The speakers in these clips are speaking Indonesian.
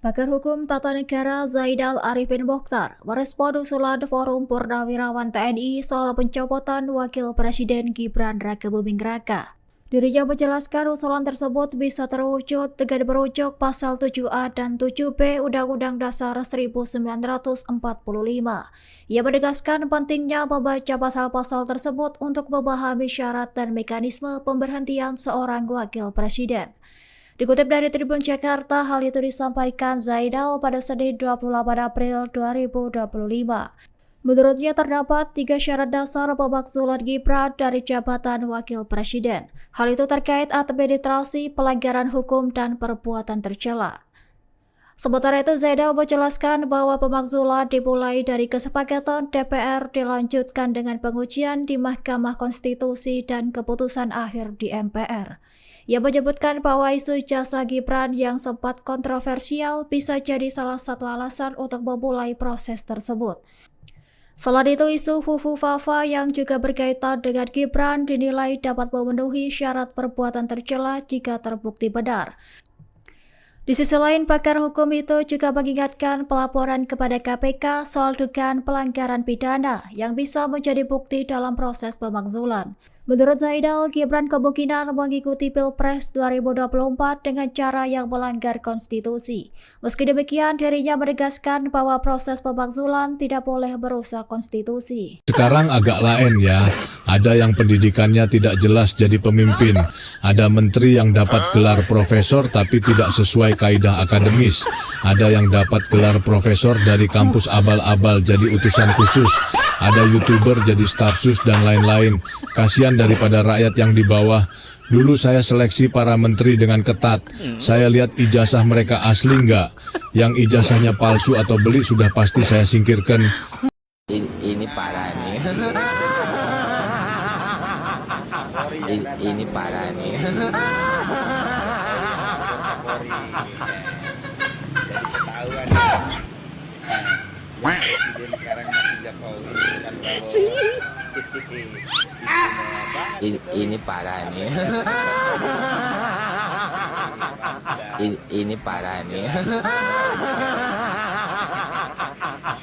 Pakar Hukum Tata Negara Zaidal Arifin Mokhtar merespon usulan Forum Purnawirawan TNI soal pencopotan Wakil Presiden Gibran Rakebuming Raka. Dirinya menjelaskan usulan tersebut bisa terwujud dengan merujuk pasal 7A dan 7B Undang-Undang Dasar 1945. Ia menegaskan pentingnya membaca pasal-pasal tersebut untuk memahami syarat dan mekanisme pemberhentian seorang wakil presiden. Dikutip dari Tribun Jakarta, hal itu disampaikan Zaidal pada Senin 28 April 2025. Menurutnya terdapat 3 syarat dasar pemakzulan Gibran dari jabatan wakil presiden. Hal itu terkait administrasi, pelanggaran hukum, dan perbuatan tercela. Sementara itu, Zaidal menjelaskan bahwa pemakzulan dimulai dari kesepakatan DPR dilanjutkan dengan pengujian di Mahkamah Konstitusi dan keputusan akhir di MPR. Ia menyebutkan bahwa isu jasa Gibran yang sempat kontroversial bisa jadi salah satu alasan untuk memulai proses tersebut. Selain itu, isu Fufu Fafa yang juga berkaitan dengan Gibran dinilai dapat memenuhi syarat perbuatan tercela jika terbukti benar. Di sisi lain, pakar hukum itu juga mengingatkan pelaporan kepada KPK soal dugaan pelanggaran pidana yang bisa menjadi bukti dalam proses pemakzulan. Menurut Zaidal, Gibran kemungkinan mengikuti Pilpres 2024 dengan cara yang melanggar konstitusi. Meski demikian, dirinya menegaskan bahwa proses pemakzulan tidak boleh merusak konstitusi. Sekarang agak lain ya, ada yang pendidikannya tidak jelas jadi pemimpin, ada menteri yang dapat gelar profesor tapi tidak sesuai kaidah akademis, ada yang dapat gelar profesor dari kampus abal-abal jadi utusan khusus, ada YouTuber jadi staf sus dan lain-lain. Kasihan daripada rakyat yang di bawah. Dulu saya seleksi para menteri dengan ketat. Saya lihat ijazah mereka asli nggak. Yang ijazahnya palsu atau beli sudah pasti saya singkirkan. Ini parah nih. Ini parah nih. Presiden sekarang masih Jokowi kan Ini parah nih. Ini parah nih.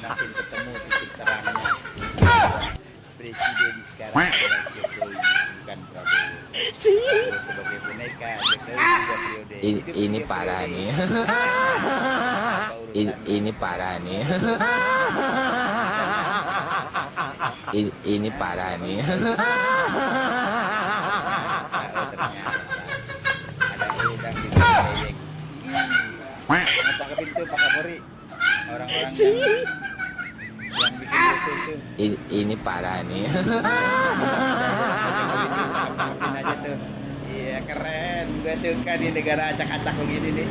nanti ketemu titik terangnya. Presiden sekarang adalah Jokowi bukan Prabowo. Prabowo sebagai boneka, Jokowi 3 periode. Ini parah nih. Ini parah nih. Ini parah nih. Ada udang di proyek. Mata ke pintu Pak Kapolri. Orang-orang yang bikin rusuh itu. Ini parah nih. Maafin aja tuh. Iya keren. Gue suka di negara acak-acak begini nih.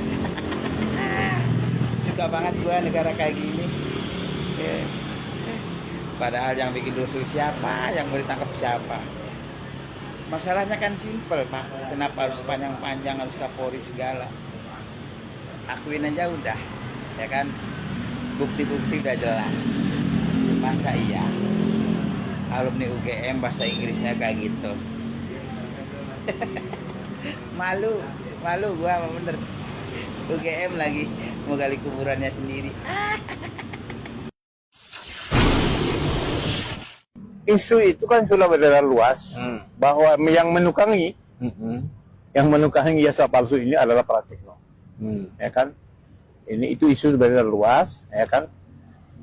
Suka banget gue negara kayak gini. Padahal yang bikin rusuh siapa, yang mau ditangkap siapa. Masalahnya kan simpel Pak. Kenapa harus panjang-panjang, harus Kapolri segala. Akuin aja udah, ya kan. Bukti-bukti udah jelas. Masa iya alumni UGM bahasa Inggrisnya kayak gitu. Malu gua sama bener. UGM lagi mau gali kuburannya sendiri. Isu itu kan sudah beredar luas bahwa yang menukangi jasa palsu ini adalah Pratikno, ya kan? Itu isu beredar luas, ya kan?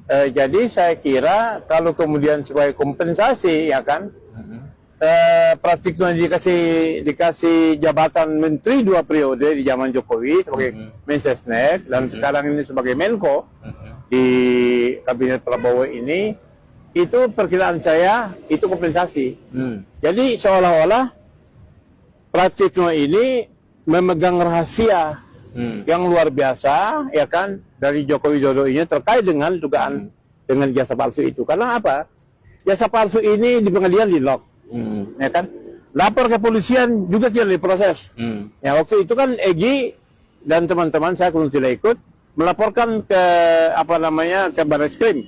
Jadi saya kira kalau kemudian sebagai kompensasi, ya kan, Pratikno dikasih jabatan menteri 2 periode di zaman Jokowi sebagai Mensesnek dan sekarang ini sebagai Menko di kabinet Prabowo ini. Itu perkiraan saya, itu kompensasi. Jadi seolah-olah Pratikno ini memegang rahasia yang luar biasa, ya kan, dari Joko Widodo ini terkait dengan dugaan dengan jasa palsu itu. Karena apa? Jasa palsu ini di pengadilan di lock, ya kan. Lapor ke polisian juga tidak diproses. Ya waktu itu kan Egy dan teman-teman saya kalau tidak ikut melaporkan ke ke Barreskrim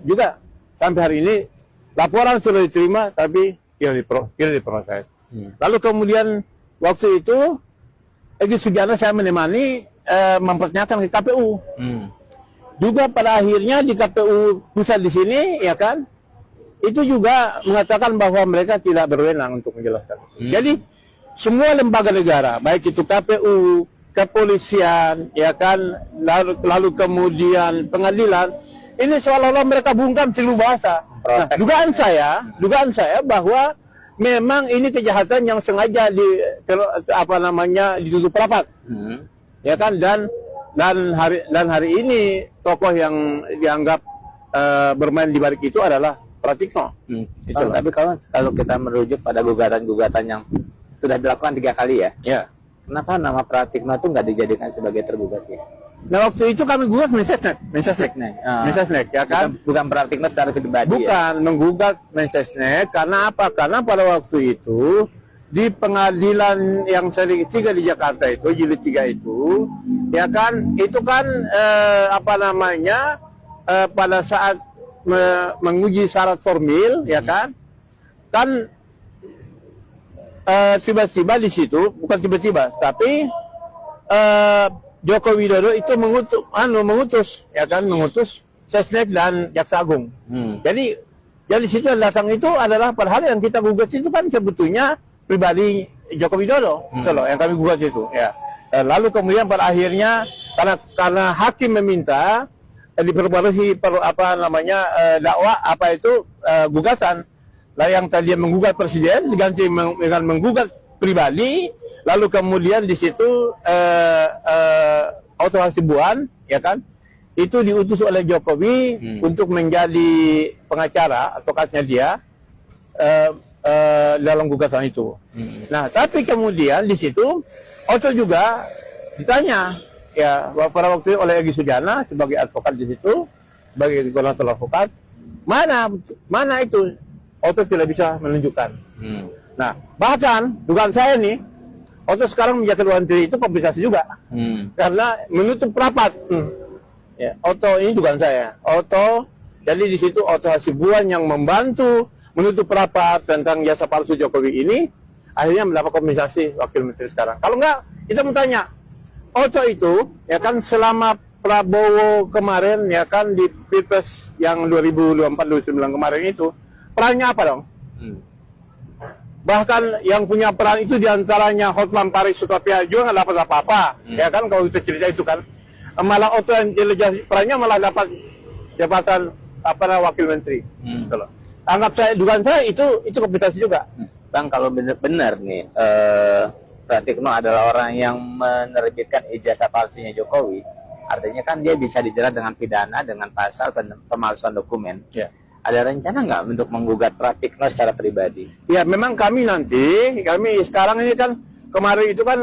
juga. Sampai hari ini laporan sudah diterima tapi tidak diproses. Lalu kemudian waktu itu Egy Sugiyarno saya menemani mempertanyakan ke KPU. Juga pada akhirnya di KPU pusat di sini, ya kan, itu juga mengatakan bahwa mereka tidak berwenang untuk menjelaskan. Jadi semua lembaga negara, baik itu KPU, kepolisian, ya kan, lalu kemudian pengadilan, ini seolah-olah mereka bungkam seluruh bahasa. Nah, dugaan saya bahwa memang ini kejahatan yang sengaja ditutup rapat, ya kan, dan hari ini tokoh yang dianggap bermain di balik itu adalah Pratikno. Tapi kalau kita merujuk pada gugatan-gugatan yang sudah dilakukan 3 kali ya, kenapa nama Pratikno itu nggak dijadikan sebagai tergugat ya? Nah, waktu itu kami gugat Mensesnek, ya kan? Bukan Pratikno secara pribadi. Bukan menggugat Mensesnek, karena apa? Karena pada waktu itu di pengadilan yang seri 3 di Jakarta itu, jilid 3 itu, ya kan, itu kan pada saat menguji syarat formil, ya kan, tiba-tiba di situ, bukan tiba-tiba, tapi Joko Widodo itu mengutus Sesnek dan Jaksa Agung. Jadi di situ yang datang itu adalah padahal yang kita gugat itu kan sebetulnya pribadi Joko Widodo, yang kami gugat itu. Ya. Lalu kemudian pada akhirnya karena hakim meminta diperbarui dakwah gugatan. Lah yang tadi menggugat presiden diganti dengan menggugat pribadi. Lalu kemudian di situ Otto Hasibuan, ya kan, itu diutus oleh Jokowi untuk menjadi pengacara advokatnya dia dalam gugatan itu. Nah, tapi kemudian di situ Otto juga ditanya, ya, pada waktu itu oleh Egy Sujana sebagai advokat di situ, sebagai koordinator advokat, mana itu Otto tidak bisa menunjukkan. Nah, bahkan dugaan saya nih, Otto sekarang menjadi Ketua Menteri itu komplikasi juga, karena menutup rapat. Ya, Otto ini dugaan saya. Jadi di situ Otto Hasibuan yang membantu menutup rapat tentang jasa palsu Jokowi ini, akhirnya mendapat kompensasi Wakil Menteri sekarang. Kalau enggak, kita bertanya, Otto itu, ya kan, selama Prabowo kemarin, ya kan, di Pilpres yang 2024-2029 kemarin itu, perannya apa dong? Bahkan yang punya peran itu diantaranya Hotman Paris Sutapia juga nggak dapat apa-apa, ya kan, kalau kita cerita itu kan. Malah Otto yang perannya malah dapat jabatan Wakil Menteri. Anggap saya, dugaan saya itu kompensasi juga. Bang, kalau benar nih Pratikno adalah orang yang menerbitkan ijazah palsunya Jokowi, artinya kan dia bisa dijerat dengan pidana dengan pasal pemalsuan dokumen. Ada rencana nggak untuk menggugat Pratikno secara pribadi? Ya, memang kami sekarang ini kan, kemarin itu kan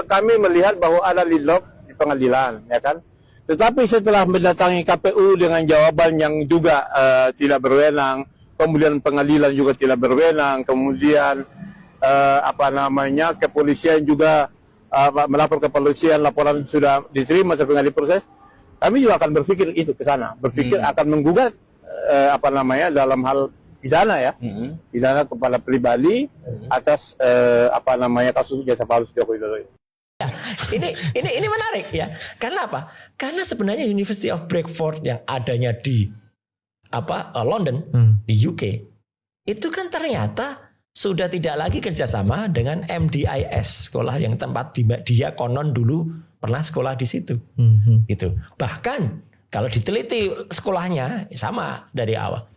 kami melihat bahwa ada deadlock di pengadilan, ya kan. Tetapi setelah mendatangi KPU dengan jawaban yang juga tidak berwenang, kemudian pengadilan juga tidak berwenang, kemudian kepolisian juga melapor ke kepolisian, laporan sudah diterima tapi nggak diproses, kami juga akan berpikir itu ke sana, akan menggugat dalam hal pidana ya, pidana kepada pribadi atas kasus jasa palsu Joko Widodo. Ini menarik ya. Karena apa? Karena sebenarnya University of Bradford yang adanya di London, di UK, itu kan ternyata sudah tidak lagi kerjasama dengan MDIS, sekolah yang tempat dia konon dulu pernah sekolah di situ. Gitu. Bahkan kalau diteliti sekolahnya sama dari awal.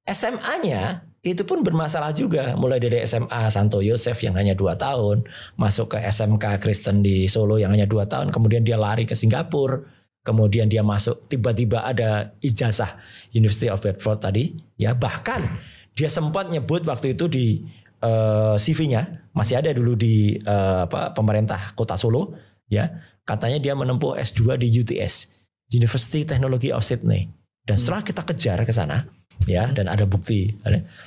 SMA-nya itu pun bermasalah juga, mulai dari SMA Santo Yosef yang hanya 2 tahun, masuk ke SMK Kristen di Solo yang hanya 2 tahun, kemudian dia lari ke Singapura, kemudian dia masuk, tiba-tiba ada ijazah University of Bradford tadi, ya, bahkan dia sempat nyebut waktu itu di CV-nya, masih ada dulu di pemerintah Kota Solo, ya, katanya dia menempuh S2 di UTS, University Technology of Sydney, dan setelah kita kejar ke sana, ya, dan ada bukti.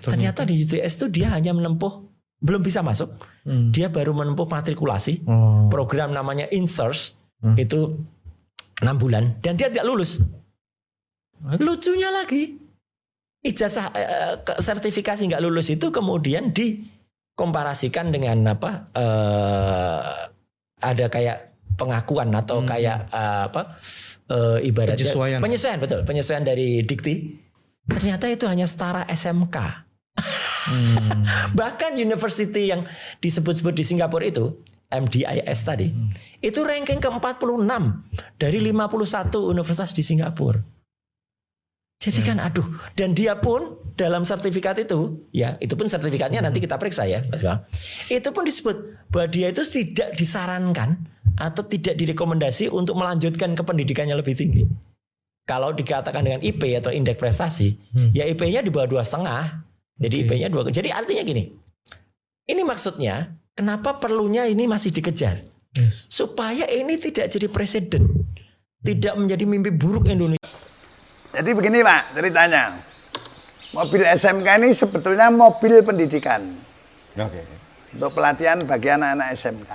Ternyata di UTS itu dia hanya menempuh, belum bisa masuk. Dia baru menempuh matrikulasi. Program namanya INSURS itu 6 bulan dan dia tidak lulus. Lucunya lagi, ijazah sertifikasi nggak lulus itu kemudian dikomparasikan dengan ada kayak pengakuan atau kayak ibaratnya Penyesuaian. penyesuaian dari dikti, ternyata itu hanya setara SMK. Bahkan university yang disebut-sebut di Singapura itu MDIS tadi, itu ranking ke-46 dari 51 universitas di Singapura. Jadi kan aduh, dan dia pun dalam sertifikat itu, ya itu pun sertifikatnya nanti kita periksa ya Mas Bang. Itu pun disebut bahwa dia itu tidak disarankan atau tidak direkomendasi untuk melanjutkan ke pendidikannya lebih tinggi. Kalau dikatakan dengan IP atau indeks prestasi, ya IP-nya di bawah 2,5. Jadi IP-nya 2. Jadi artinya gini. Ini maksudnya kenapa perlunya ini masih dikejar? Supaya ini tidak jadi presiden. Tidak menjadi mimpi buruk Indonesia. Jadi begini Pak ceritanya. Mobil SMK ini sebetulnya mobil pendidikan. Untuk pelatihan bagi anak-anak SMK.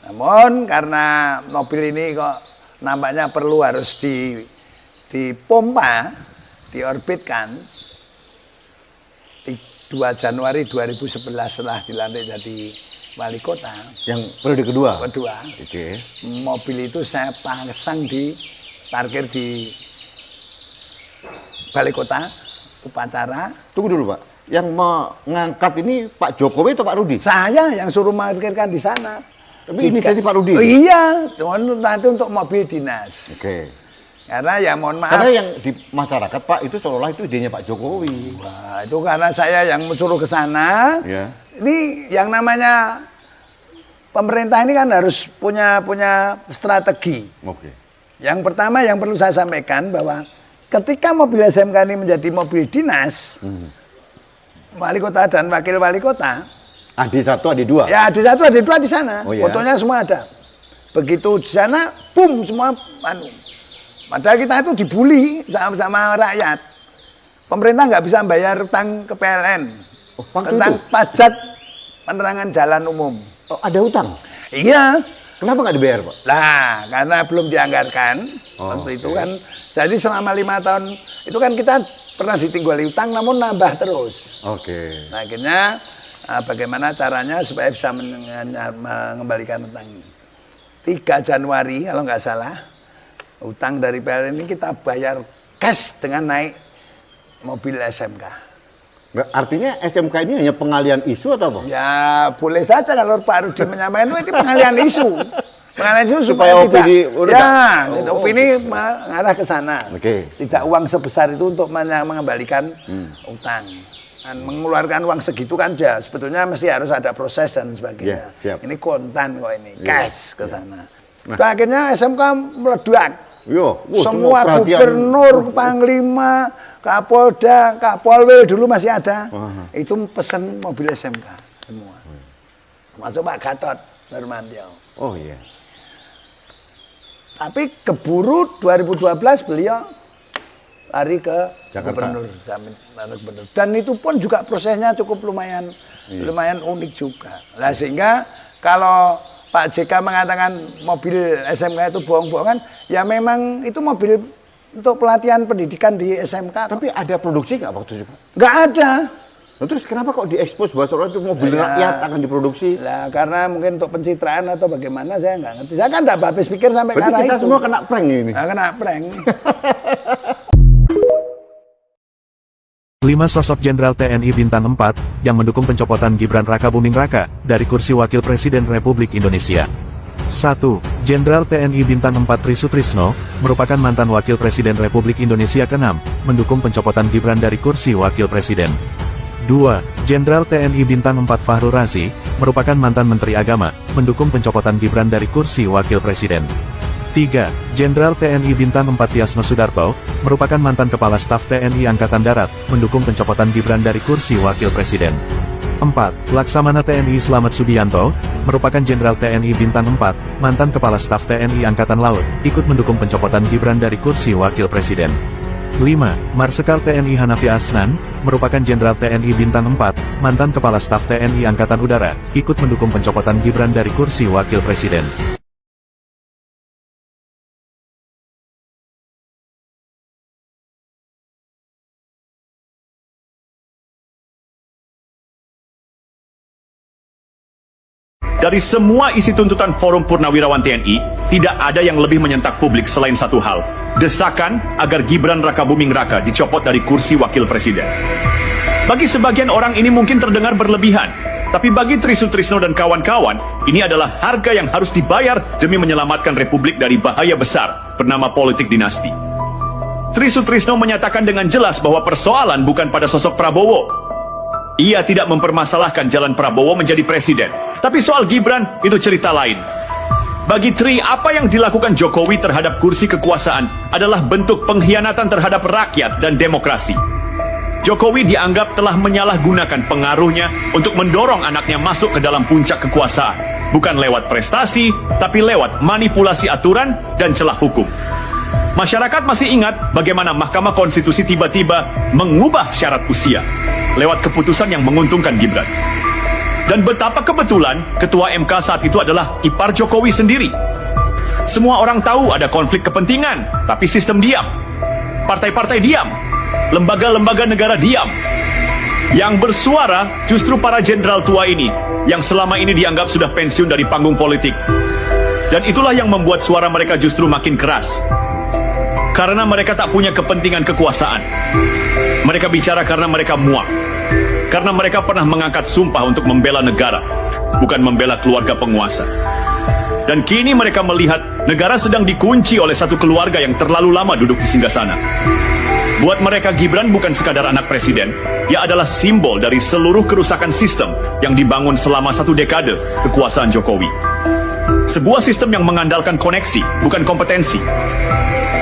Namun karena mobil ini kok nampaknya perlu harus dipompa, diorbitkan. 2 Januari 2011 setelah dilantik jadi wali kota. Yang periode kedua? Kedua. Mobil itu saya pasang di parkir di balai kota, upacara. Tunggu dulu Pak, yang mengangkat ini Pak Jokowi atau Pak Rudi? Saya yang suruh parkirkan di sana. Tapi inisiatif Pak Rudi? Oh, iya, nanti untuk mobil dinas. Karena ya mohon maaf. Karena yang di masyarakat Pak itu seolah itu idenya Pak Jokowi. Wah, itu karena saya yang suruh ke sana. Ya. Ini yang namanya pemerintah ini kan harus punya strategi. Yang pertama yang perlu saya sampaikan bahwa ketika mobil SMK ini menjadi mobil dinas, wali kota dan wakil wali kota, AD1, AD2. ya AD1, AD2 di sana, Oh, ya? fotonya semua ada. Begitu di sana, boom, semua padahal kita itu dibully sama rakyat. Pemerintah nggak bisa bayar utang ke PLN tentang pajak penerangan jalan umum. Oh, ada utang? Iya. Kenapa nggak dibayar Pak? Nah, karena belum dianggarkan waktu itu kan. Jadi selama 5 tahun itu kan kita pernah ditinggali utang, namun nambah terus. Nah, akhirnya bagaimana caranya supaya bisa mengembalikan utang ini? 3 Januari kalau nggak salah, utang dari PLN ini kita bayar cash dengan naik mobil SMK. Artinya SMK ini hanya pengalian isu atau apa? Ya boleh saja kalau Pak Rudi menyampaikan itu pengalian isu. Pengalian isu supaya opini opini mengarah ke sana. Tidak uang sebesar itu untuk mengembalikan utang. Dan mengeluarkan uang segitu kan ya sebetulnya mesti harus ada proses dan sebagainya. Ini kontan kok ini, cash ke sana. Akhirnya SMK meledak. Semua gubernur, panglima, Kapolda, Kapolwil dulu masih ada. Itu pesen mobil SMK semua. Masuk Pak Gatot Nurmantio. Oh iya. Tapi keburu 2012 beliau lari ke gubernur. Dan itu pun juga prosesnya cukup lumayan unik juga. Lah sehingga kalau Pak JK mengatakan mobil SMK itu bohong-bohongan, ya memang itu mobil untuk pelatihan pendidikan di SMK. Tapi ada produksi nggak waktu itu? Nggak ada. Nah, terus kenapa kok diekspos bahwa seolah itu mobil rakyat akan diproduksi? Lah karena mungkin untuk pencitraan atau bagaimana saya nggak ngerti. Saya kan nggak habis pikir sampai ke arah itu. Kita semua kena prank ini. Nah, kena prank. 5 sosok Jenderal TNI Bintang 4 yang mendukung pencopotan Gibran Rakabuming Raka dari kursi Wakil Presiden Republik Indonesia. 1. Jenderal TNI Bintang 4 Trisutrisno, merupakan mantan Wakil Presiden Republik Indonesia ke-6, mendukung pencopotan Gibran dari kursi Wakil Presiden. 2. Jenderal TNI Bintang 4 Fahru Razi, merupakan mantan Menteri Agama, mendukung pencopotan Gibran dari kursi Wakil Presiden. 3. Jenderal TNI Bintang 4 Tiasno Sudarto, merupakan mantan Kepala Staf TNI Angkatan Darat, mendukung pencopotan Gibran dari kursi Wakil Presiden. 4. Laksamana TNI Slamet Subianto, merupakan Jenderal TNI Bintang 4, mantan Kepala Staf TNI Angkatan Laut, ikut mendukung pencopotan Gibran dari kursi Wakil Presiden. 5. Marsikal TNI Hanafi Asnan, merupakan Jenderal TNI Bintang 4, mantan Kepala Staf TNI Angkatan Udara, ikut mendukung pencopotan Gibran dari kursi Wakil Presiden. Dari semua isi tuntutan Forum Purnawirawan TNI, tidak ada yang lebih menyentak publik selain satu hal, desakan agar Gibran Rakabuming Raka dicopot dari kursi wakil presiden. Bagi sebagian orang ini mungkin terdengar berlebihan, tapi bagi Tri Sutrisno dan kawan-kawan, ini adalah harga yang harus dibayar demi menyelamatkan Republik dari bahaya besar bernama politik dinasti. Tri Sutrisno menyatakan dengan jelas bahwa persoalan bukan pada sosok Prabowo. Ia tidak mempermasalahkan jalan Prabowo menjadi presiden. Tapi soal Gibran, itu cerita lain. Bagi Tri, apa yang dilakukan Jokowi terhadap kursi kekuasaan adalah bentuk pengkhianatan terhadap rakyat dan demokrasi. Jokowi dianggap telah menyalahgunakan pengaruhnya untuk mendorong anaknya masuk ke dalam puncak kekuasaan. Bukan lewat prestasi, tapi lewat manipulasi aturan dan celah hukum. Masyarakat masih ingat bagaimana Mahkamah Konstitusi tiba-tiba mengubah syarat usia lewat keputusan yang menguntungkan Gibran. Dan betapa kebetulan Ketua MK saat itu adalah ipar Jokowi sendiri. Semua orang tahu ada konflik kepentingan, tapi sistem diam. Partai-partai diam. Lembaga-lembaga negara diam. Yang bersuara justru para jenderal tua ini, yang selama ini dianggap sudah pensiun dari panggung politik. Dan itulah yang membuat suara mereka justru makin keras. Karena mereka tak punya kepentingan kekuasaan. Mereka bicara karena mereka muak. Karena mereka pernah mengangkat sumpah untuk membela negara, bukan membela keluarga penguasa. Dan kini mereka melihat negara sedang dikunci oleh satu keluarga yang terlalu lama duduk di singgasana. Buat mereka Gibran bukan sekadar anak presiden, ia adalah simbol dari seluruh kerusakan sistem yang dibangun selama 1 dekade kekuasaan Jokowi. Sebuah sistem yang mengandalkan koneksi, bukan kompetensi.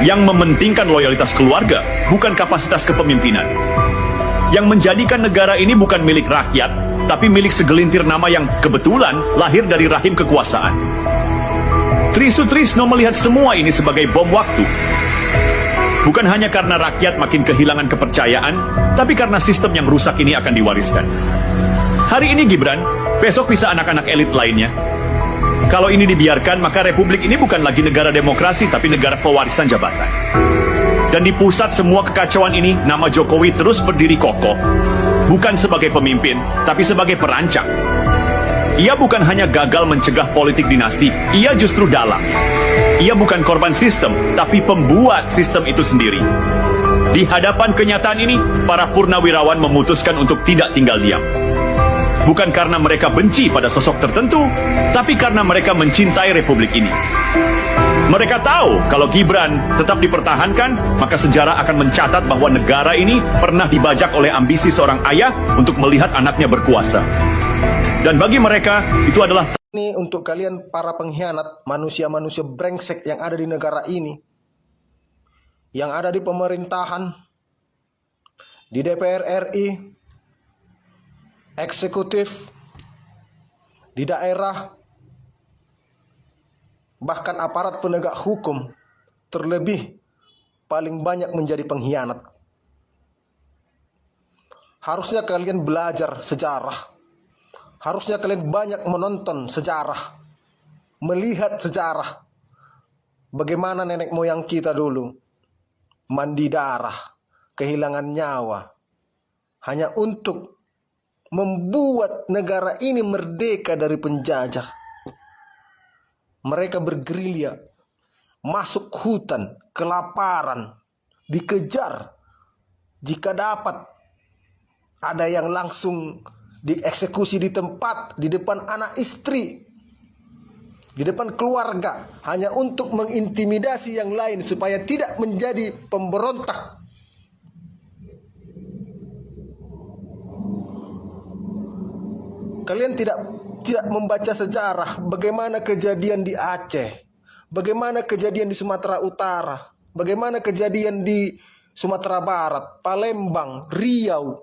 Yang mementingkan loyalitas keluarga, bukan kapasitas kepemimpinan. Yang menjadikan negara ini bukan milik rakyat, tapi milik segelintir nama yang kebetulan lahir dari rahim kekuasaan. Tri Sutrisno melihat semua ini sebagai bom waktu. Bukan hanya karena rakyat makin kehilangan kepercayaan, tapi karena sistem yang rusak ini akan diwariskan. Hari ini Gibran, besok bisa anak-anak elit lainnya. Kalau ini dibiarkan, maka Republik ini bukan lagi negara demokrasi, tapi negara pewarisan jabatan. Dan di pusat semua kekacauan ini, nama Jokowi terus berdiri kokoh. Bukan sebagai pemimpin, tapi sebagai perancang. Ia bukan hanya gagal mencegah politik dinasti, ia justru dalang. Ia bukan korban sistem, tapi pembuat sistem itu sendiri. Di hadapan kenyataan ini, para purnawirawan memutuskan untuk tidak tinggal diam. Bukan karena mereka benci pada sosok tertentu, tapi karena mereka mencintai Republik ini. Mereka tahu kalau Gibran tetap dipertahankan, maka sejarah akan mencatat bahwa negara ini pernah dibajak oleh ambisi seorang ayah untuk melihat anaknya berkuasa. Dan bagi mereka, itu adalah... Ini untuk kalian para pengkhianat, manusia-manusia brengsek yang ada di negara ini, yang ada di pemerintahan, di DPR RI, eksekutif, di daerah, bahkan aparat penegak hukum, terlebih paling banyak menjadi pengkhianat. Harusnya kalian belajar sejarah. Harusnya kalian banyak menonton sejarah, melihat sejarah. Bagaimana nenek moyang kita dulu mandi darah, kehilangan nyawa, hanya untuk membuat negara ini merdeka dari penjajah. Mereka bergerilya, masuk hutan, kelaparan, dikejar. Jika dapat, ada yang langsung dieksekusi di tempat, di depan anak istri, di depan keluarga, hanya untuk mengintimidasi yang lain supaya tidak menjadi pemberontak. Kalian tidak membaca sejarah bagaimana kejadian di Aceh, bagaimana kejadian di Sumatera Utara, bagaimana kejadian di Sumatera Barat, Palembang, Riau.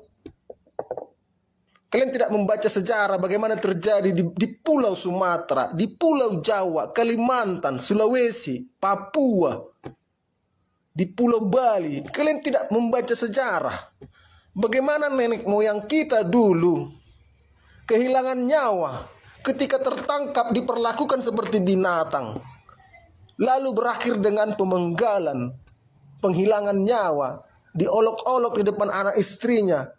Kalian tidak membaca sejarah bagaimana terjadi di Pulau Sumatera, di Pulau Jawa, Kalimantan, Sulawesi, Papua, di Pulau Bali. Kalian tidak membaca sejarah bagaimana nenek moyang kita dulu kehilangan nyawa ketika tertangkap, diperlakukan seperti binatang, lalu berakhir dengan pemenggalan, penghilangan nyawa, diolok-olok di depan anak istrinya,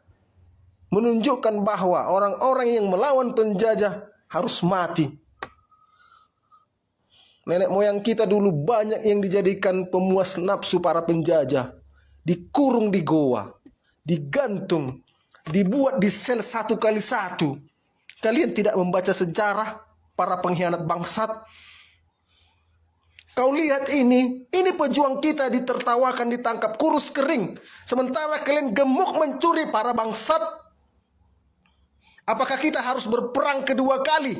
menunjukkan bahwa orang-orang yang melawan penjajah harus mati. Nenek moyang kita dulu banyak yang dijadikan pemuas nafsu para penjajah. Dikurung di goa, digantung, dibuat di sel 1 kali 1. Kalian tidak membaca sejarah para pengkhianat bangsat? Kau lihat ini pejuang kita ditertawakan, ditangkap, kurus kering. Sementara kalian gemuk mencuri para bangsat. Apakah kita harus berperang kedua kali?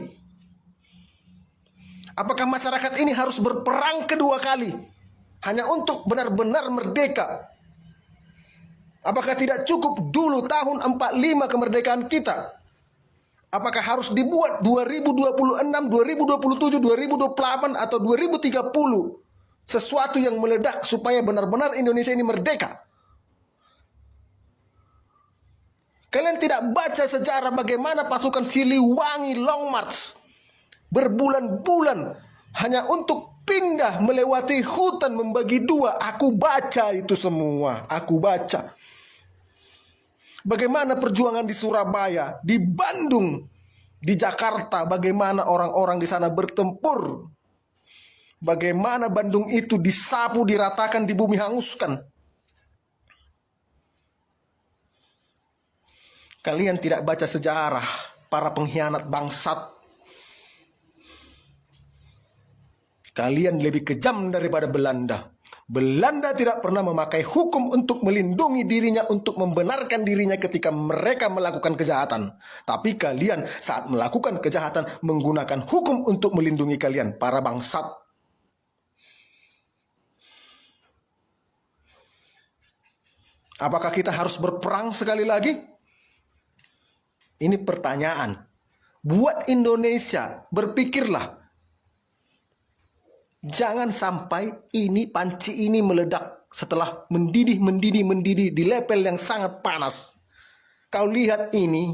Apakah masyarakat ini harus berperang kedua kali hanya untuk benar-benar merdeka? Apakah tidak cukup dulu tahun 45 kemerdekaan kita? Apakah harus dibuat 2026, 2027, 2028 atau 2030 sesuatu yang meledak supaya benar-benar Indonesia ini merdeka? Kalian tidak baca sejarah bagaimana pasukan Siliwangi Long March berbulan-bulan hanya untuk pindah melewati hutan membagi dua. Aku baca itu semua, aku baca. Bagaimana perjuangan di Surabaya, di Bandung, di Jakarta, bagaimana orang-orang di sana bertempur. Bagaimana Bandung itu disapu, diratakan, di bumi hanguskan. Kalian tidak baca sejarah para pengkhianat bangsat. Kalian lebih kejam daripada Belanda. Belanda tidak pernah memakai hukum untuk melindungi dirinya, untuk membenarkan dirinya ketika mereka melakukan kejahatan. Tapi kalian saat melakukan kejahatan menggunakan hukum untuk melindungi kalian, para bangsat. Apakah kita harus berperang sekali lagi? Ini pertanyaan. Buat Indonesia, berpikirlah. Jangan sampai panci ini meledak setelah mendidih di level yang sangat panas. Kau lihat ini,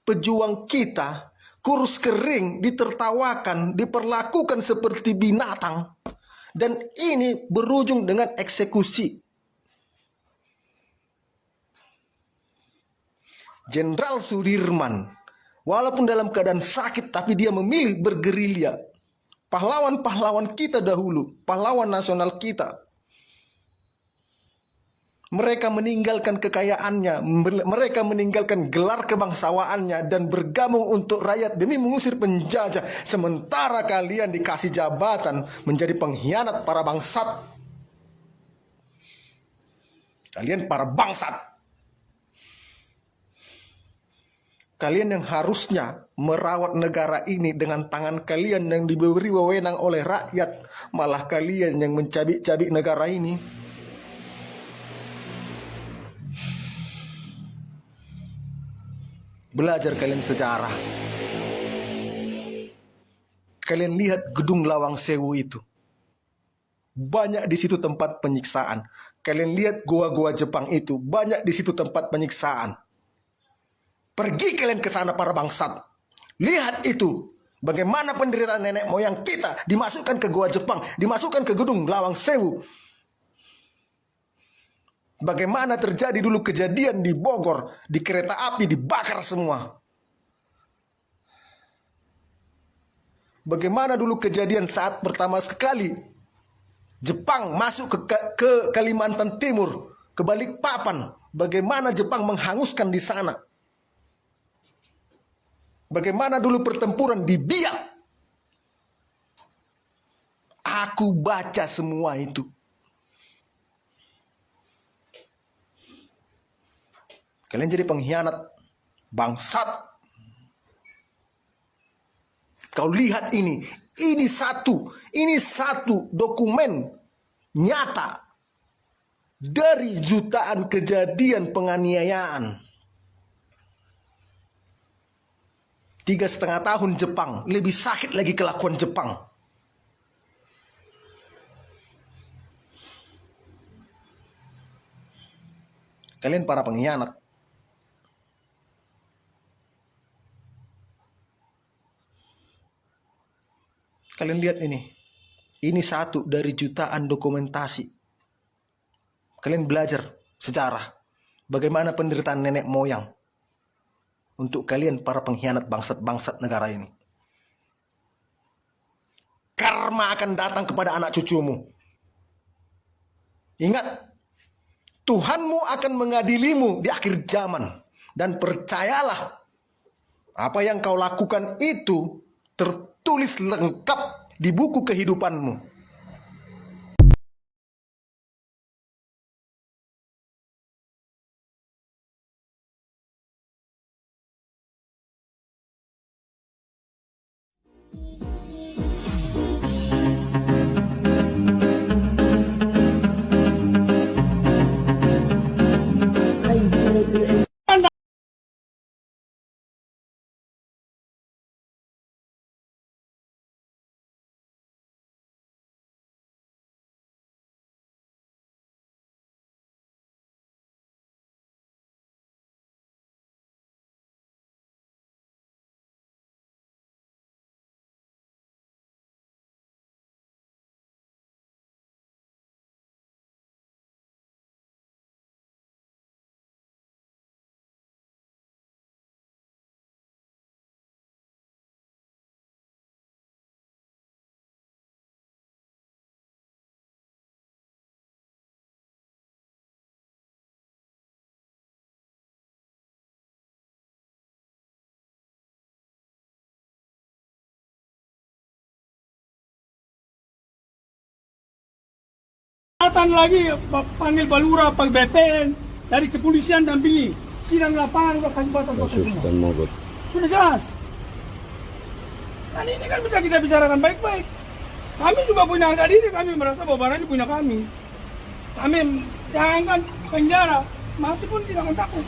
pejuang kita kurus kering, ditertawakan, diperlakukan seperti binatang. Dan ini berujung dengan eksekusi. Jenderal Sudirman, walaupun dalam keadaan sakit, tapi dia memilih bergerilya. Pahlawan-pahlawan kita dahulu, pahlawan nasional kita. Mereka meninggalkan kekayaannya, mereka meninggalkan gelar kebangsawaannya dan bergabung untuk rakyat demi mengusir penjajah. Sementara kalian dikasih jabatan menjadi pengkhianat para bangsat. Kalian para bangsat. Kalian yang harusnya merawat negara ini dengan tangan kalian yang diberi wewenang oleh rakyat, malah kalian yang mencabik-cabik negara ini. Belajar kalian sejarah. Kalian lihat gedung Lawang Sewu itu. Banyak di situ tempat penyiksaan. Kalian lihat goa-goa Jepang itu. Banyak di situ tempat penyiksaan. Pergi kalian ke sana para bangsat. Lihat itu. Bagaimana penderitaan nenek moyang kita dimasukkan ke goa Jepang, dimasukkan ke gedung Lawang Sewu. Bagaimana terjadi dulu kejadian di Bogor, di kereta api dibakar semua. Bagaimana dulu kejadian saat pertama sekali Jepang masuk ke Kalimantan Timur, ke Balikpapan. Bagaimana Jepang menghanguskan di sana. Bagaimana dulu pertempuran di Biak. Aku baca semua itu. Kalian jadi pengkhianat bangsat. Kau lihat ini satu dokumen nyata dari jutaan kejadian penganiayaan. 3,5 tahun Jepang, lebih sakit lagi kelakuan Jepang. Kalian para pengkhianat. Kalian lihat ini. Ini satu dari jutaan dokumentasi. Kalian belajar sejarah. Bagaimana penderitaan nenek moyang. Untuk kalian para pengkhianat bangsat-bangsat negara ini. karma akan datang kepada anak cucumu. Ingat, Tuhanmu akan mengadilimu di akhir zaman. Dan percayalah, apa yang kau lakukan itu tertulis lengkap di buku kehidupanmu. Datang lagi panggil Balura, Pak BPN dari kepolisian dampingi sidang lapangan ke Kabupaten Kota semua. Sudah jelas. Kan ini kan bisa kita bicarakan baik-baik. Kami juga punya harga diri, kami merasa bahwa barang ini punya kami. Kami jangan penjara, mati pun tidak akan takut.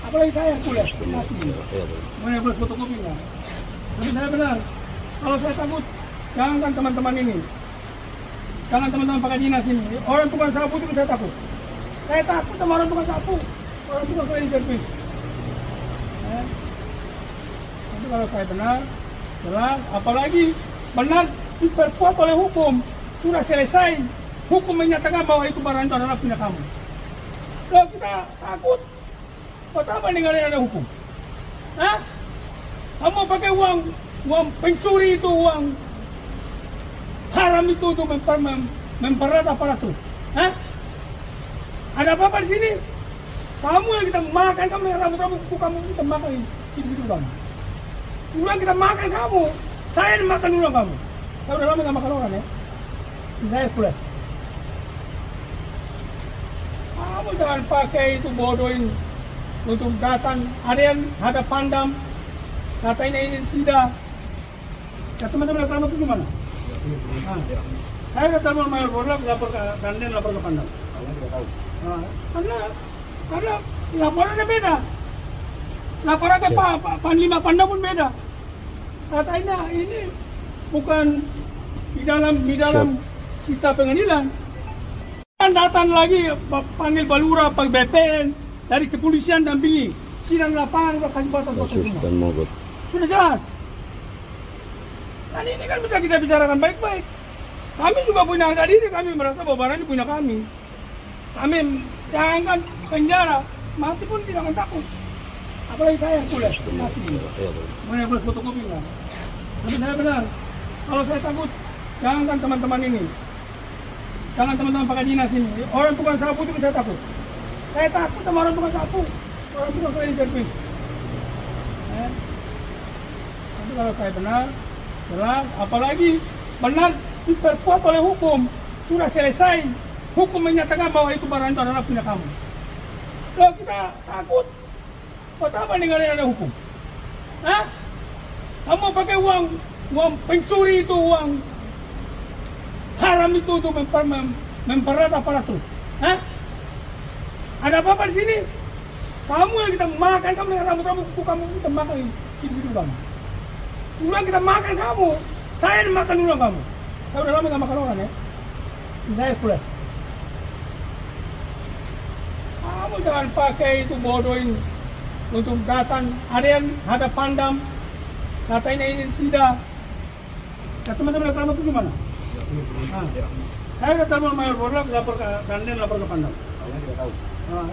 Apalagi saya kuliah, mati. Mana plus fotokopinya. Tapi saya benar, kalau saya takut, jangan teman-teman ini. Jangan teman-teman pakai dinas ini. Orang tukang sapu itu saya takut. Saya takut sama orang tukang sapu. Orang tukang cleaning service. Tapi kalau saya benar, jelas, apalagi benar diperkuat oleh hukum. Sudah selesai. Hukum menyatakan bahwa itu barang itu adalah punya kamu. Kalau kita takut, buat apa ninggalin ada hukum? Hah? Kamu pakai uang pencuri itu, uang haram itu untuk mempererat aparatur. Hah? Ada apa-apa di sini? Kamu yang kita makan, kamu yang rambut-rambut kuku kamu kita makan hidup-hidup kamu. Ulang kita makan kamu, saya yang makan ulang kamu. Saya udah lama gak makan orang ya. Saya kuliah. Kamu jangan pakai itu bodohin untuk datang. Ada yang ada pandam, katanya ini tidak. Ya teman-teman yang itu gimana? Nah, saya kata Mayor Borlap lapor ke Danden, lapor ke Pandam. Nah, karena laporannya beda. Laporan ke Panglima Pandam pun beda. Katanya ini bukan di dalam sita pengadilan. Dan datang lagi panggil Balura, Pak BPN dari kepolisian dampingi sidang lapangan ke Kabupaten Kota semua. Sudah jelas. Dan ini kan bisa kita bicarakan baik-baik. Kami juga punya harga diri, kami merasa bahwa barang ini punya kami. Kami jangan penjara, mati pun tidak akan takut. Apalagi saya yang kuliah, mati. Mana plus fotokopinya. Tapi saya benar, kalau saya takut, jangan teman-teman ini. Jangan teman-teman pakai dinas ini. Orang tukang sapu itu saya takut. Saya takut sama orang tukang sapu. Orang tukang cleaning service. Tapi kalau saya benar, jelas, apalagi benar diperkuat oleh hukum. Sudah selesai. Hukum menyatakan bahwa itu barang itu adalah punya kamu. Kalau kita takut, buat apa ninggalin ada hukum? Hah? Kamu pakai uang pencuri itu, uang haram itu untuk mempererat aparatur. Hah? Ada apa-apa di sini? Kamu yang kita makan, kamu yang rambut-rambut kuku kamu kita makan hidup-hidup kamu. Ulang kita makan kamu, saya yang makan ulang kamu. Saya udah lama gak makan orang ya. Saya kuliah. Kamu jangan pakai itu bodohin untuk datang. Ada yang ada pandam, katanya ini tidak. Ya teman-teman yang itu gimana? Nah, saya kata Mayor Borlap lapor ke Danden, lapor ke Pandam. Nah,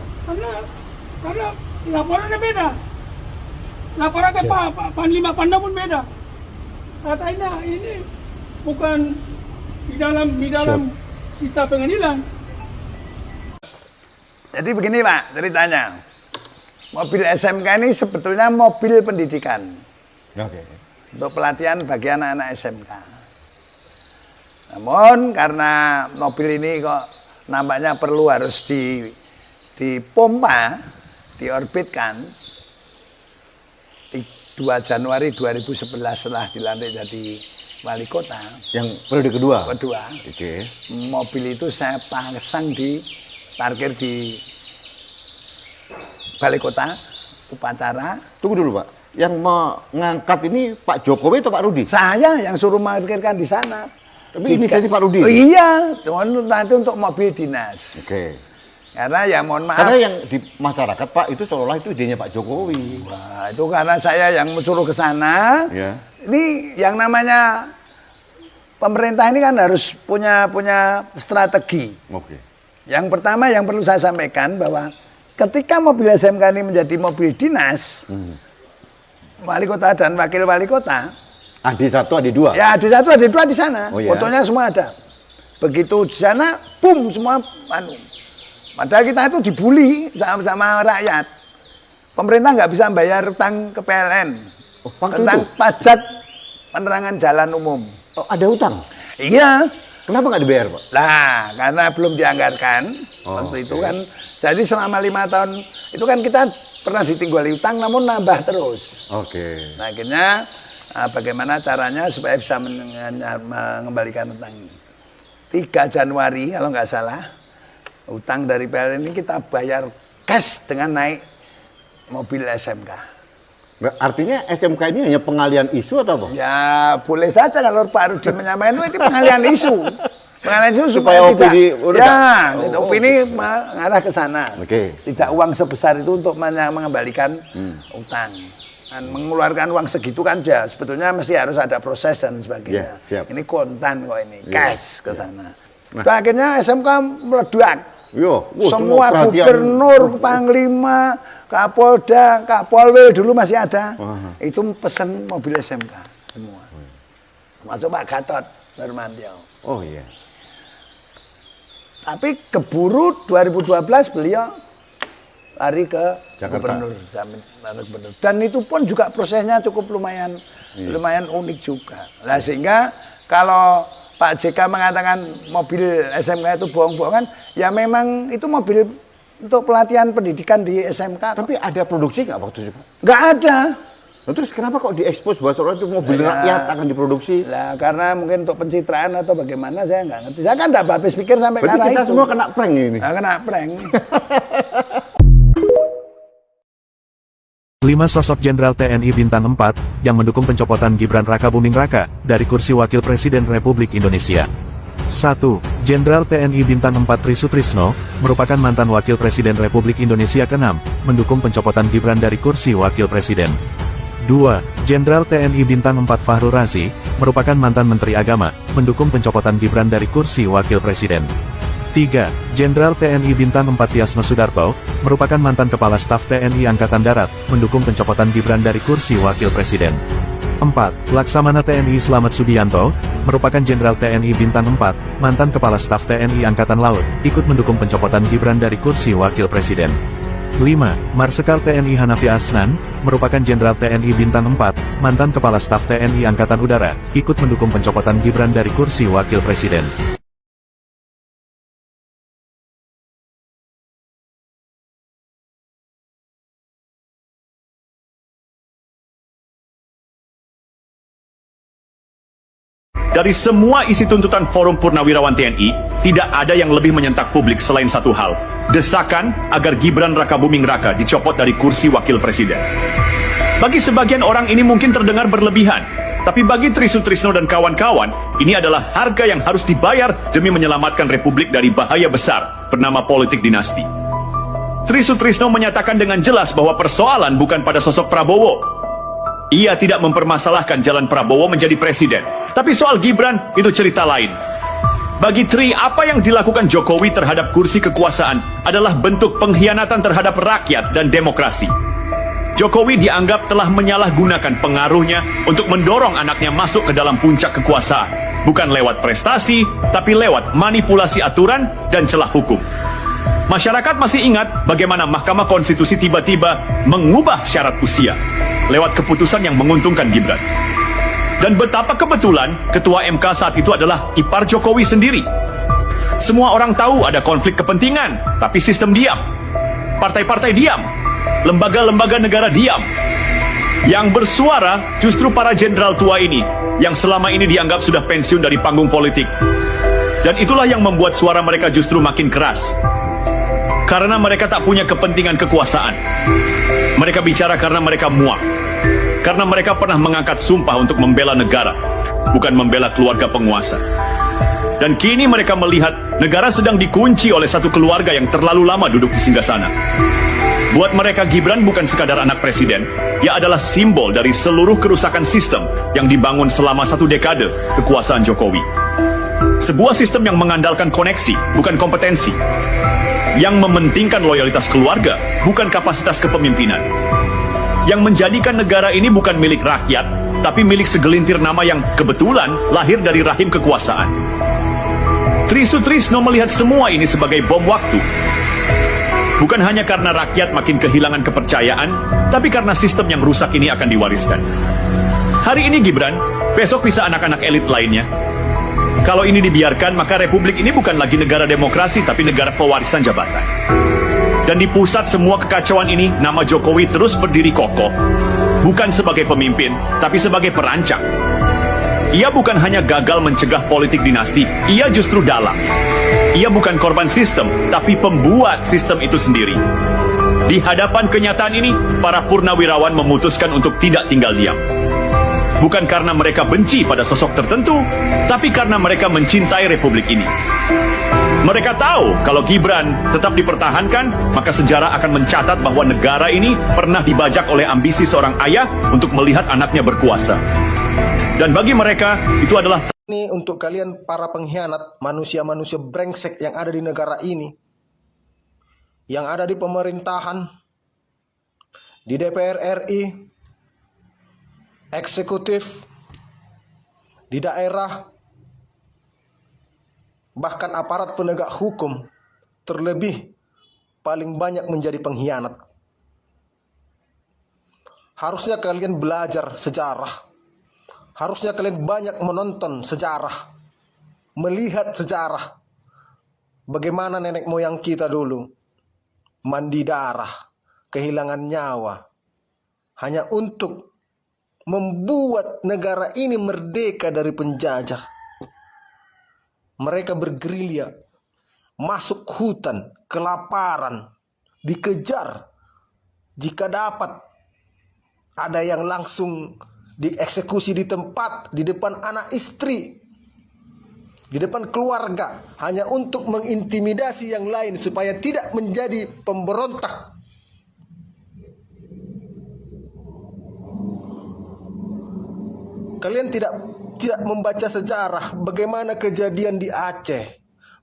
karena laporannya beda. Laporan ke Panglima Pandam pun beda. Katanya ini bukan di dalam sita pengadilan. Jadi begini Pak ceritanya, mobil SMK ini sebetulnya mobil pendidikan. Oke. Untuk pelatihan bagi anak-anak SMK. Namun karena mobil ini kok nampaknya perlu harus dipompa, diorbitkan, 2 Januari 2011 setelah dilantik jadi wali kota. Yang periode kedua? Kedua. Oke. Mobil itu saya pasang di parkir di balai kota, upacara. Tunggu dulu Pak. Yang mengangkat ini Pak Jokowi atau Pak Rudi? Saya yang suruh parkirkan di sana. Tapi inisiatif Pak Rudi? Oh, iya, nanti untuk mobil dinas. Oke. Karena ya mohon maaf. Karena yang di masyarakat Pak itu seolah-olah itu idenya Pak Jokowi. Wah, itu karena saya yang suruh ke sana. Ya. Ini yang namanya pemerintah ini kan harus punya strategi. Oke. Yang pertama yang perlu saya sampaikan bahwa ketika mobil SMK ini menjadi mobil dinas, wali kota dan wakil wali kota, AD1, AD2. ya AD1, AD2 di sana, Oh, ya. fotonya semua ada. Begitu di sana, boom, semua padahal kita itu dibully sama rakyat. Pemerintah nggak bisa bayar utang ke PLN tentang pajak penerangan jalan umum. Oh, ada utang? Iya. Kenapa nggak dibayar Pak? Nah, karena belum dianggarkan waktu itu kan. Jadi selama 5 tahun itu kan kita pernah ditinggali utang, namun nambah terus. Oke. Nah, akhirnya bagaimana caranya supaya bisa mengembalikan utang ini. 3 Januari kalau nggak salah, utang dari PLN ini kita bayar cash dengan naik mobil SMK. Artinya SMK ini hanya pengalian isu atau apa? Ya boleh saja kalau Pak Rudi menyampaikan itu pengalian isu. Pengalian isu supaya opini, opini mengarah ke sana. Oke. Tidak uang sebesar itu untuk mengembalikan utang. Dan mengeluarkan uang segitu kan ya sebetulnya mesti harus ada proses dan sebagainya. Yeah, siap. Ini kontan kok ini, cash ke sana. Nah. Akhirnya SMK meledak. Yo, Semua gubernur, panglima, Kapolda, Kapolwil dulu masih ada. Itu pesen mobil SMK semua. Masuk Pak Gatot Nurmantio. Oh iya. Tapi keburu 2012 beliau lari ke Jakarta. gubernur. Dan itu pun juga prosesnya cukup lumayan unik juga. Nah, sehingga kalau Pak JK mengatakan mobil SMK itu bohong-bohongan, ya memang itu mobil untuk pelatihan pendidikan di SMK. Tapi ada produksi nggak waktu itu Pak? Nggak ada. Nah, terus kenapa kok diekspos bahwa seolah itu mobil rakyat akan diproduksi? Lah karena mungkin untuk pencitraan atau bagaimana saya nggak ngerti. Saya kan nggak habis pikir sampai Berarti karena kita itu. semua kena prank ini. Nah, kena prank. 5 sosok Jenderal TNI Bintang 4 yang mendukung pencopotan Gibran Rakabuming Raka dari kursi Wakil Presiden Republik Indonesia. 1. Jenderal TNI Bintang 4 Trisutrisno, merupakan mantan Wakil Presiden Republik Indonesia ke-6, mendukung pencopotan Gibran dari kursi Wakil Presiden. 2. Jenderal TNI Bintang 4 Fahru Razi, merupakan mantan Menteri Agama, mendukung pencopotan Gibran dari kursi Wakil Presiden. 3. Jenderal TNI Bintang 4 Tiasno Sudarto, merupakan mantan Kepala Staf TNI Angkatan Darat, mendukung pencopotan Gibran dari kursi Wakil Presiden. 4. Laksamana TNI Slamet Subianto, merupakan Jenderal TNI Bintang 4, mantan Kepala Staf TNI Angkatan Laut, ikut mendukung pencopotan Gibran dari kursi Wakil Presiden. 5. Marsikal TNI Hanafi Asnan, merupakan Jenderal TNI Bintang 4, mantan Kepala Staf TNI Angkatan Udara, ikut mendukung pencopotan Gibran dari kursi Wakil Presiden. Dari semua isi tuntutan Forum Purnawirawan TNI, tidak ada yang lebih menyentak publik selain satu hal, desakan agar Gibran Rakabuming Raka dicopot dari kursi Wakil Presiden. Bagi sebagian orang ini mungkin terdengar berlebihan, tapi bagi Trisutrisno dan kawan-kawan, ini adalah harga yang harus dibayar demi menyelamatkan Republik dari bahaya besar bernama politik dinasti. Trisutrisno menyatakan dengan jelas bahwa persoalan bukan pada sosok Prabowo. Ia tidak mempermasalahkan jalan Prabowo menjadi presiden. Tapi soal Gibran, itu cerita lain. Bagi Tri, apa yang dilakukan Jokowi terhadap kursi kekuasaan adalah bentuk pengkhianatan terhadap rakyat dan demokrasi. Jokowi dianggap telah menyalahgunakan pengaruhnya untuk mendorong anaknya masuk ke dalam puncak kekuasaan, Bukan lewat prestasi, tapi lewat manipulasi aturan dan celah hukum. Masyarakat masih ingat bagaimana Mahkamah Konstitusi tiba-tiba mengubah syarat usia lewat keputusan yang menguntungkan Gibran. Dan betapa kebetulan Ketua MK saat itu adalah ipar Jokowi sendiri. Semua orang tahu ada konflik kepentingan, tapi sistem diam. Partai-partai diam. Lembaga-lembaga negara diam. Yang bersuara justru para jenderal tua ini, yang selama ini dianggap sudah pensiun dari panggung politik. Dan itulah yang membuat suara mereka justru makin keras. Karena mereka tak punya kepentingan kekuasaan. Mereka bicara karena mereka muak. Karena mereka pernah mengangkat sumpah untuk membela negara, bukan membela keluarga penguasa. Dan kini mereka melihat negara sedang dikunci oleh satu keluarga yang terlalu lama duduk di singgasana. Buat mereka Gibran bukan sekadar anak presiden, ia adalah simbol dari seluruh kerusakan sistem yang dibangun selama 1 dekade kekuasaan Jokowi. Sebuah sistem yang mengandalkan koneksi, bukan kompetensi. Yang mementingkan loyalitas keluarga, bukan kapasitas kepemimpinan. Yang menjadikan negara ini bukan milik rakyat, tapi milik segelintir nama yang kebetulan lahir dari rahim kekuasaan. Tri Sutrisno melihat semua ini sebagai bom waktu. Bukan hanya karena rakyat makin kehilangan kepercayaan, tapi karena sistem yang rusak ini akan diwariskan. Hari ini Gibran, besok bisa anak-anak elit lainnya. Kalau ini dibiarkan, maka republik ini bukan lagi negara demokrasi, tapi negara pewarisan jabatan. Dan di pusat semua kekacauan ini, nama Jokowi terus berdiri kokoh. Bukan sebagai pemimpin, tapi sebagai perancang. Ia bukan hanya gagal mencegah politik dinasti, ia justru dalang. Ia bukan korban sistem, tapi pembuat sistem itu sendiri. Di hadapan kenyataan ini, para purnawirawan memutuskan untuk tidak tinggal diam. Bukan karena mereka benci pada sosok tertentu, tapi karena mereka mencintai republik ini. Mereka tahu kalau Gibran tetap dipertahankan, maka sejarah akan mencatat bahwa negara ini pernah dibajak oleh ambisi seorang ayah untuk melihat anaknya berkuasa. Dan bagi mereka, itu adalah... Ini untuk kalian para pengkhianat, manusia-manusia brengsek yang ada di negara ini, yang ada di pemerintahan, di DPR RI, eksekutif, di daerah, bahkan aparat penegak hukum, terlebih paling banyak menjadi pengkhianat. Harusnya kalian belajar sejarah. Harusnya kalian banyak menonton sejarah, melihat sejarah. Bagaimana nenek moyang kita dulu mandi darah, kehilangan nyawa, hanya untuk membuat negara ini merdeka dari penjajah. Mereka bergerilya, masuk hutan, kelaparan, dikejar. Jika dapat, ada yang langsung dieksekusi di tempat, di depan anak istri, di depan keluarga, hanya untuk mengintimidasi yang lain supaya tidak menjadi pemberontak. Kalian tidak membaca sejarah bagaimana kejadian di Aceh,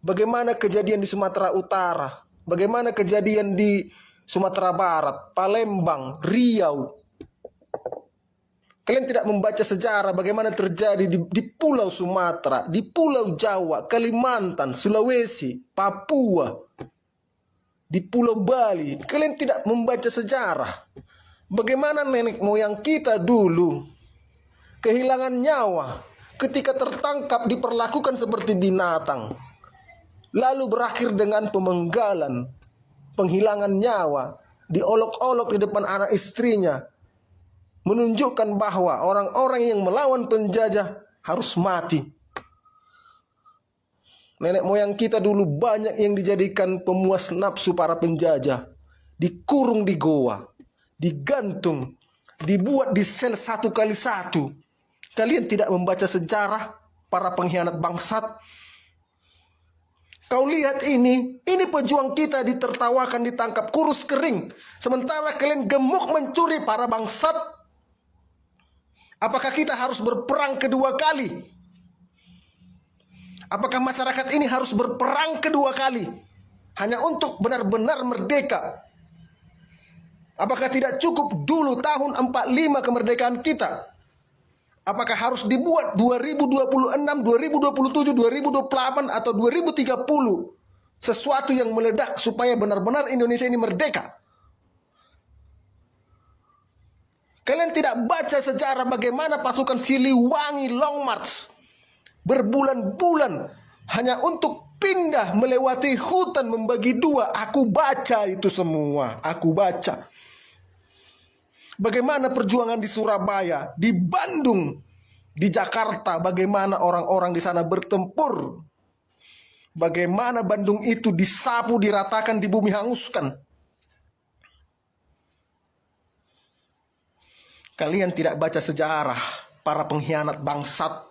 bagaimana kejadian di Sumatera Utara, bagaimana kejadian di Sumatera Barat, Palembang, Riau. Kalian tidak membaca sejarah bagaimana terjadi di Pulau Sumatera, di Pulau Jawa, Kalimantan, Sulawesi, Papua, di Pulau Bali. Kalian tidak membaca sejarah bagaimana nenek moyang kita dulu kehilangan nyawa ketika tertangkap, diperlakukan seperti binatang, lalu berakhir dengan pemenggalan, penghilangan nyawa, diolok-olok di depan anak istrinya, menunjukkan bahwa orang-orang yang melawan penjajah harus mati. Nenek moyang kita dulu banyak yang dijadikan pemuas nafsu para penjajah, dikurung di goa, digantung, dibuat di sel 1x1. Kalian tidak membaca sejarah para pengkhianat bangsat. Kau lihat ini pejuang kita ditertawakan, ditangkap, kurus kering, sementara kalian gemuk mencuri para bangsat. Apakah kita harus berperang kedua kali? Apakah masyarakat ini harus berperang kedua kali hanya untuk benar-benar merdeka? Apakah tidak cukup dulu tahun 45 kemerdekaan kita? Apakah harus dibuat 2026, 2027, 2028 atau 2030? Sesuatu yang meledak supaya benar-benar Indonesia ini merdeka. Kalian tidak baca sejarah bagaimana pasukan Siliwangi Long March berbulan-bulan hanya untuk pindah melewati hutan membagi dua. Aku baca itu semua, aku baca. Bagaimana perjuangan di Surabaya, di Bandung, di Jakarta, bagaimana orang-orang di sana bertempur. Bagaimana Bandung itu disapu, diratakan, di bumi hanguskan. Kalian tidak baca sejarah para pengkhianat bangsat.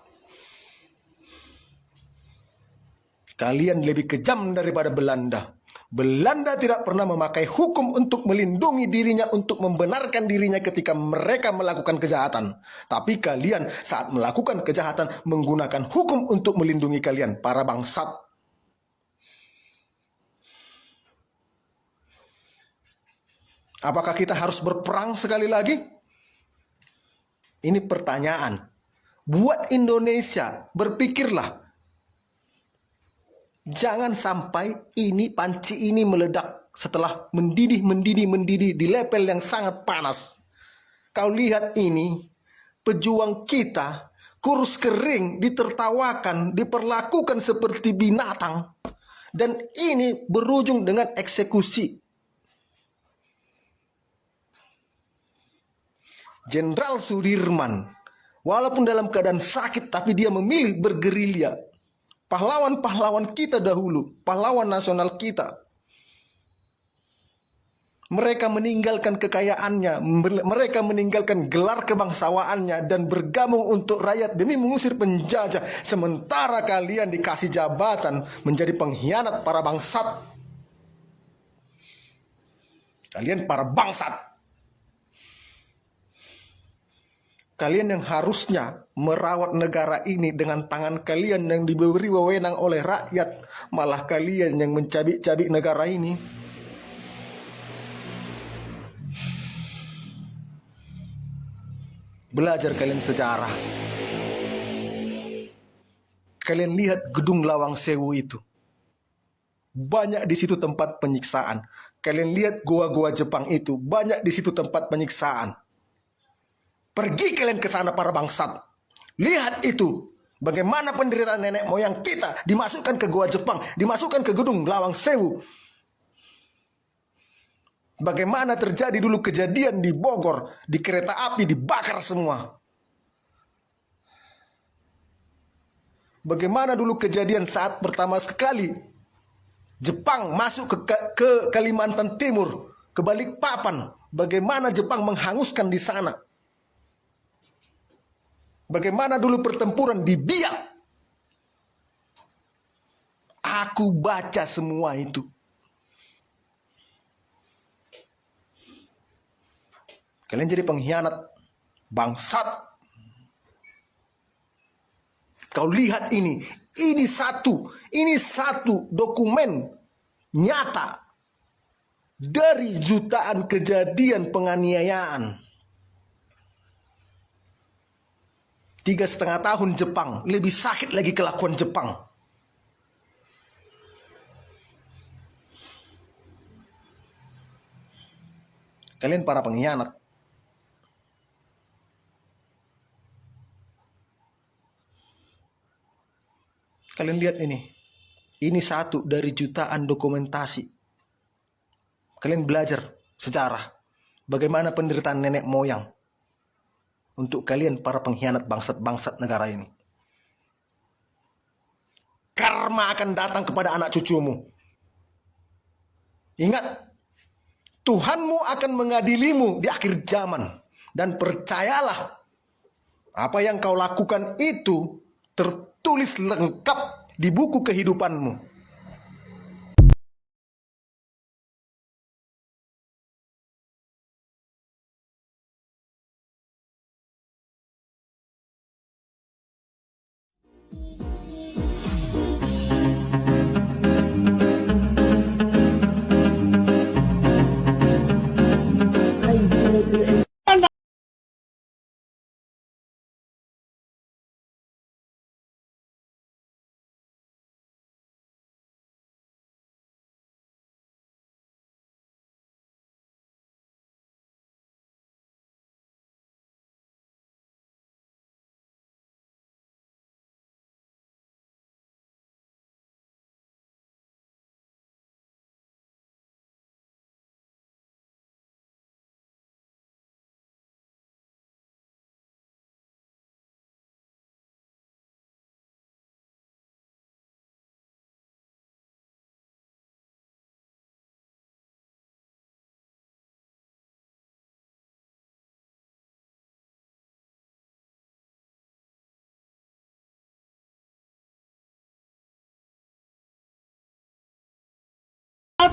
Kalian lebih kejam daripada Belanda. Belanda tidak pernah memakai hukum untuk melindungi dirinya, untuk membenarkan dirinya ketika mereka melakukan kejahatan. Tapi kalian saat melakukan kejahatan menggunakan hukum untuk melindungi kalian, para bangsat. Apakah kita harus berperang sekali lagi? Ini pertanyaan. Buat Indonesia, berpikirlah. Jangan sampai ini panci ini meledak setelah mendidih di level yang sangat panas. Kau lihat ini, pejuang kita kurus kering, ditertawakan, diperlakukan seperti binatang. Dan ini berujung dengan eksekusi. Jenderal Sudirman, walaupun dalam keadaan sakit, tapi dia memilih bergerilya. Pahlawan-pahlawan kita dahulu, pahlawan nasional kita. Mereka meninggalkan kekayaannya, mereka meninggalkan gelar kebangsawaannya dan bergabung untuk rakyat demi mengusir penjajah. Sementara kalian dikasih jabatan menjadi pengkhianat, para bangsat. Kalian para bangsat. Kalian yang harusnya merawat negara ini dengan tangan kalian yang diberi wewenang oleh rakyat, malah kalian yang mencabik-cabik negara ini. Belajar kalian sejarah. Kalian lihat gedung Lawang Sewu itu. Banyak di situ tempat penyiksaan. Kalian lihat goa-goa Jepang itu. Banyak di situ tempat penyiksaan. Pergi kalian ke sana, para bangsat. Lihat itu. Bagaimana penderitaan nenek moyang kita dimasukkan ke goa Jepang, dimasukkan ke gedung Lawang Sewu. Bagaimana terjadi dulu kejadian di Bogor, di kereta api dibakar semua. Bagaimana dulu kejadian saat pertama sekali Jepang masuk ke Kalimantan Timur, ke Balikpapan. Bagaimana Jepang menghanguskan di sana. Bagaimana dulu pertempuran di Biak. Aku baca semua itu. Kalian jadi pengkhianat, bangsat. Kau lihat ini satu dokumen nyata dari jutaan kejadian penganiayaan. 3,5 tahun Jepang, lebih sakit lagi kelakuan Jepang. Kalian para pengkhianat. Kalian lihat ini. Ini satu dari jutaan dokumentasi. Kalian belajar sejarah. Bagaimana penderitaan nenek moyang. Untuk kalian para pengkhianat bangsat-bangsat negara ini. Karma akan datang kepada anak cucumu. Ingat, Tuhanmu akan mengadilimu di akhir zaman. Dan percayalah, apa yang kau lakukan itu tertulis lengkap di buku kehidupanmu.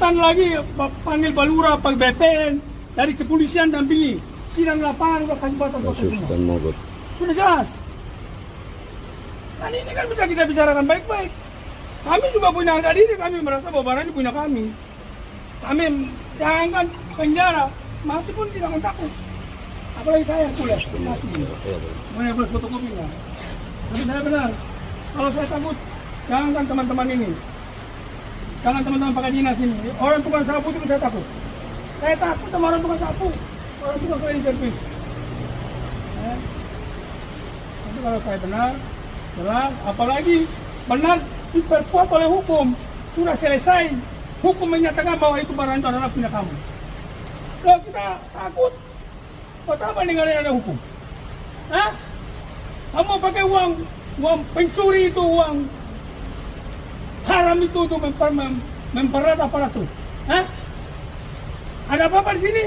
datang lagi panggil Balura, Pak BPN dari kepolisian dampingi sidang lapangan udah kasih batas semua. Sudah jelas. Kan ini kan bisa kita bicarakan baik-baik. Kami juga punya harga diri, kami merasa bahwa barang ini punya kami. Kami jangan penjara, mati pun tidak akan takut. Apalagi saya yang kuliah, mati. Mana plus fotokopinya. Tapi saya benar, kalau saya takut, jangan teman-teman ini. Jangan teman-teman pakai dinas ini. Orang tukang sapu itu saya takut. Saya takut sama orang tukang sapu. Orang tukang cleaning service. Tapi kalau saya benar, jelas, apalagi benar diperkuat oleh hukum. Sudah selesai. Hukum menyatakan bahwa itu barang itu adalah punya kamu. Kalau kita takut, buat apa ninggalin ada hukum? Hah? Kamu pakai uang pencuri itu, uang haram itu untuk mempererat aparatur. Hah? Ada apa-apa di sini?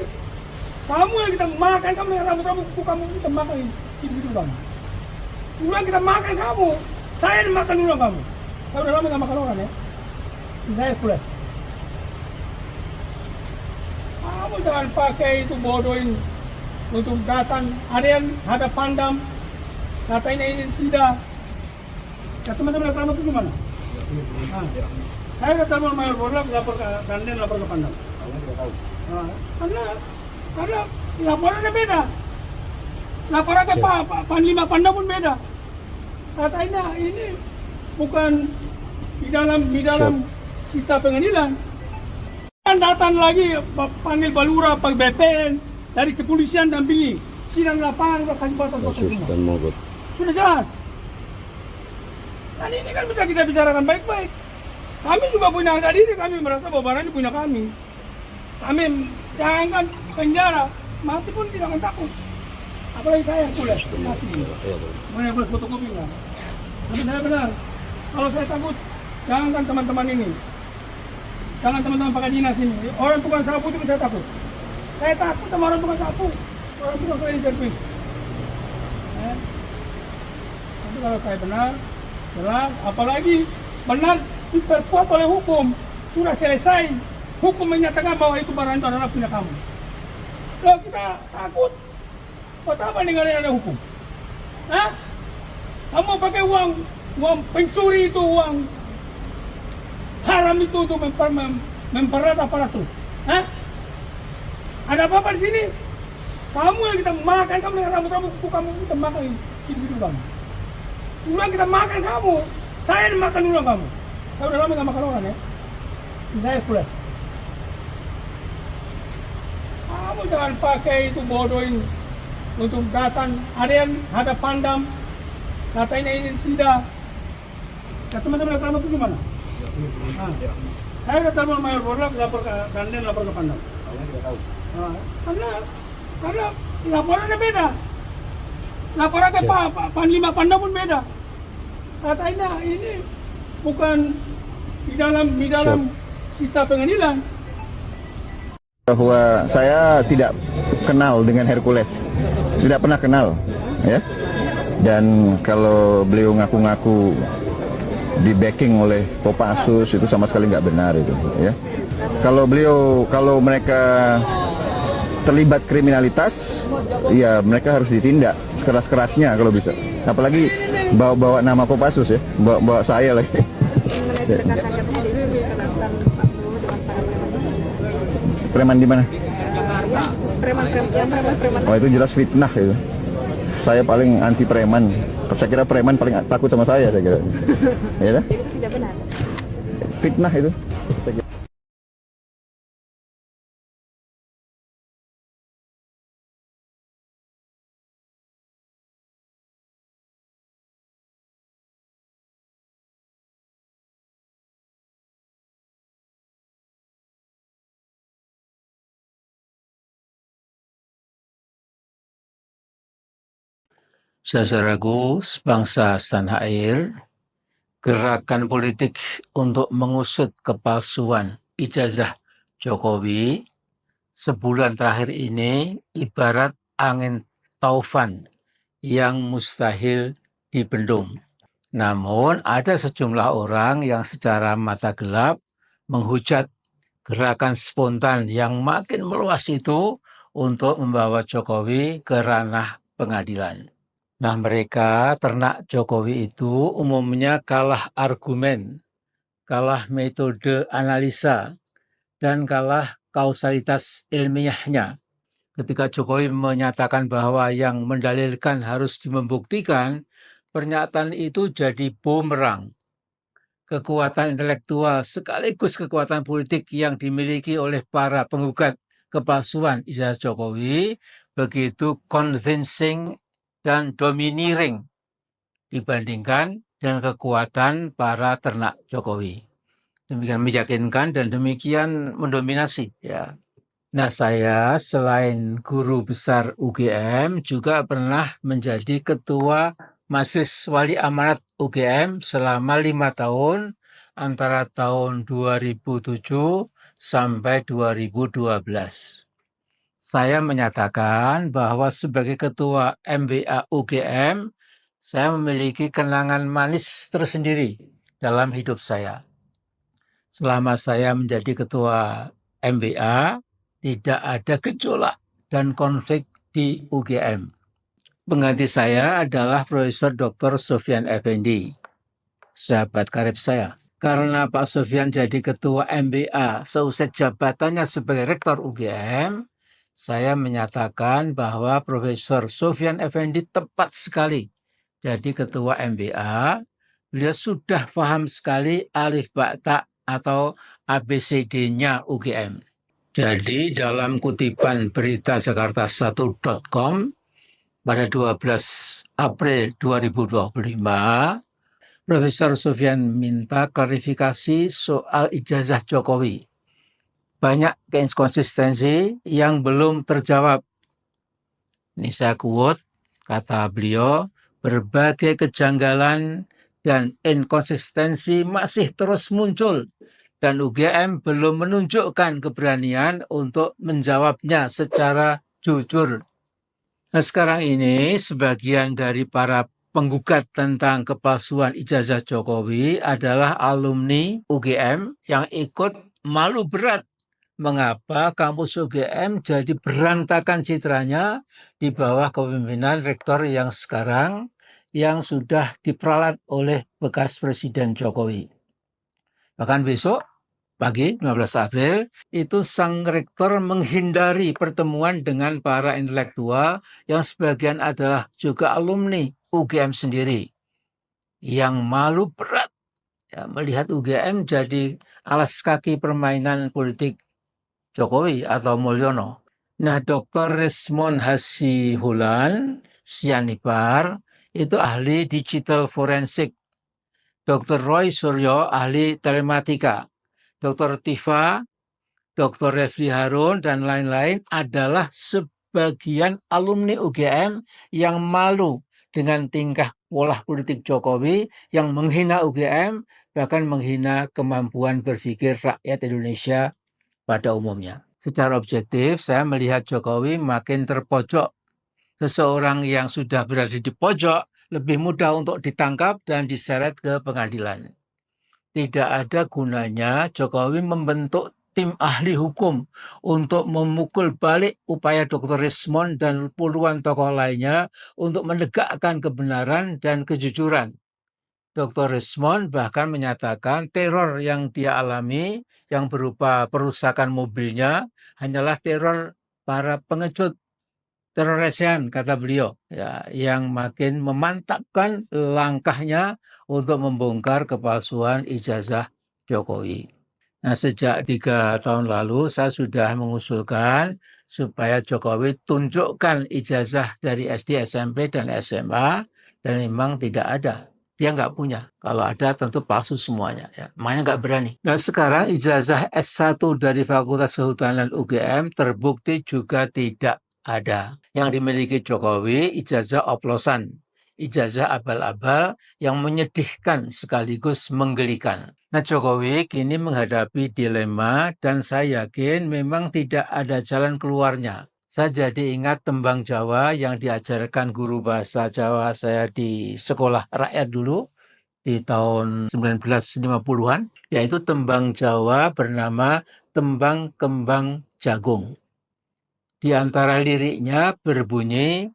Kamu yang kita makan, kamu yang rambut-rambut kuku kamu kita makan gitu kamu. Ulang kita makan kamu, saya yang makan ulang kamu. Saya udah lama gak makan orang ya. Saya kuliah. Kamu jangan pakai itu bodohin untuk datang. Ada yang ada pandang, katanya ini tidak. Ya teman-teman lapor itu gimana? Nah, saya kata Mayor Borlap lapor ke Dandan, lapor ke Pandang. Nah, karena laporannya beda. Laporan ke Panglima Pandang pun beda. Katanya ini bukan di dalam sita pengadilan. Kan datang lagi panggil Balura, Pak BPN dari kepolisian dampingi sidang lapangan udah kasih batas semua. Sudah jelas. Dan ini kan bisa kita bicarakan baik-baik. Kami juga punya harga diri, kami merasa bahwa barang ini punya kami. Kami jangan penjara, mati pun tidak akan takut. Apalagi saya yang kuliah, mati. Mana plus fotokopinya. Tapi saya benar, kalau saya takut, jangan teman-teman ini. Jangan teman-teman pakai dinas ini. Orang tukang sapu itu saya takut. Saya takut sama orang tukang sapu. Orang tukang cleaning service. Tapi kalau saya benar, jelas, apalagi benar diperkuat oleh hukum. Sudah selesai. Hukum menyatakan bahwa itu barang itu adalah punya kamu. Kalau kita takut, buat apa ninggalin ada hukum? Hah? Kamu pakai uang pencuri itu, uang haram itu untuk mempererat aparatur. Hah? Ada apa-apa di sini? Kamu yang kita makan, kamu yang rambut-rambut kuku kamu kita makan gitu kamu. Ulang kita makan kamu, saya yang makan ulang kamu. Saya udah lama gak makan orang ya. Saya kuliah. Kamu jangan pakai itu bodohin untuk datang. Ada yang ada pandang, katanya ini tidak. Ya teman-teman lapor itu gimana? Nah, saya kata Mayor Borlap lapor ke Dandan, lapor ke Pandang. Nah, karena laporannya beda. Laporan ke Panglima Pandang pun beda. Katanya ini bukan di dalam sita pengadilan. Bahwa saya tidak kenal dengan Hercules, tidak pernah kenal, ya. Dan kalau beliau ngaku-ngaku di backing oleh Kopassus itu sama sekali nggak benar itu, ya. Kalau mereka terlibat kriminalitas, ya mereka harus ditindak keras-kerasnya kalau bisa. Apalagi bawa nama Kopassus ya, bawa saya lagi. Preman di mana? Preman. Oh itu jelas fitnah itu. Saya paling anti preman. Saya kira preman paling takut sama saya kira. Ya kan? Tidak benar. Fitnah itu. Saudaraku sebangsa setanah air, gerakan politik untuk mengusut kepalsuan ijazah Jokowi sebulan terakhir ini ibarat angin taufan yang mustahil dibendung. Namun ada sejumlah orang yang secara mata gelap menghujat gerakan spontan yang makin meluas itu untuk membawa Jokowi ke ranah pengadilan. Nah, mereka ternak Jokowi itu umumnya kalah argumen, kalah metode analisa, dan kalah kausalitas ilmiahnya. Ketika Jokowi menyatakan bahwa yang mendalilkan harus membuktikan, pernyataan itu jadi bumerang. Kekuatan intelektual sekaligus kekuatan politik yang dimiliki oleh para penggugat kepalsuan ijazah Jokowi begitu convincing dan domineering dibandingkan dengan kekuatan para ternak Jokowi. Demikian meyakinkan dan demikian mendominasi, ya. Nah, saya selain guru besar UGM juga pernah menjadi ketua Majelis Wali Amanat UGM selama 5 tahun antara tahun 2007 sampai 2012. Saya menyatakan bahwa sebagai ketua MBA UGM, saya memiliki kenangan manis tersendiri dalam hidup saya. Selama saya menjadi ketua MBA, tidak ada gejolak dan konflik di UGM. Pengganti saya adalah Profesor Dr. Sofyan Effendi, sahabat karib saya. Karena Pak Sofyan jadi ketua MBA seusai jabatannya sebagai rektor UGM, saya menyatakan bahwa Profesor Sofyan Effendi tepat sekali jadi ketua MBA. Beliau sudah paham sekali alif ba ta atau ABCD-nya UGM. Jadi dalam kutipan berita jakarta1.com pada 12 April 2025, Profesor Sofyan minta klarifikasi soal ijazah Jokowi. Banyak inkonsistensi yang belum terjawab. Ini saya quote, kata beliau, berbagai kejanggalan dan inkonsistensi masih terus muncul dan UGM belum menunjukkan keberanian untuk menjawabnya secara jujur. Nah, sekarang ini sebagian dari para penggugat tentang kepalsuan ijazah Jokowi adalah alumni UGM yang ikut malu berat mengapa kampus UGM jadi berantakan citranya di bawah kepemimpinan rektor yang sekarang yang sudah diperalat oleh bekas Presiden Jokowi. Bahkan besok pagi 15 April, itu sang rektor menghindari pertemuan dengan para intelektual yang sebagian adalah juga alumni UGM sendiri. Yang malu berat ya, melihat UGM jadi alas kaki permainan politik Jokowi atau Mulyono. Nah, Dr. Resmond Hasibuan Sianipar itu ahli digital forensik. Dr. Roy Suryo ahli telematika. Dr. Tifa, Dr. Refli Harun, dan lain-lain adalah sebagian alumni UGM yang malu dengan tingkah pola politik Jokowi yang menghina UGM, bahkan menghina kemampuan berpikir rakyat Indonesia pada umumnya. Secara objektif, saya melihat Jokowi makin terpojok. Seseorang yang sudah berada di pojok lebih mudah untuk ditangkap dan diseret ke pengadilan. Tidak ada gunanya Jokowi membentuk tim ahli hukum untuk memukul balik upaya Dr. Resmond dan puluhan tokoh lainnya untuk menegakkan kebenaran dan kejujuran. Dr. Resmond bahkan menyatakan teror yang dia alami yang berupa perusakan mobilnya hanyalah teror para pengecut, teror recehan, kata beliau, ya, yang makin memantapkan langkahnya untuk membongkar kepalsuan ijazah Jokowi. Nah, sejak 3 tahun lalu saya sudah mengusulkan supaya Jokowi tunjukkan ijazah dari SD, SMP, dan SMA, dan memang tidak ada. Dia nggak punya. Kalau ada tentu palsu semuanya. Ya. Makanya nggak berani. Dan sekarang ijazah S1 dari Fakultas Kehutanan UGM terbukti juga tidak ada. Yang dimiliki Jokowi ijazah oplosan, ijazah abal-abal yang menyedihkan sekaligus menggelikan. Nah, Jokowi kini menghadapi dilema dan saya yakin memang tidak ada jalan keluarnya. Saya jadi ingat tembang Jawa yang diajarkan guru bahasa Jawa saya di sekolah rakyat dulu di tahun 1950-an, yaitu tembang Jawa bernama tembang kembang jagung. Di antara liriknya berbunyi,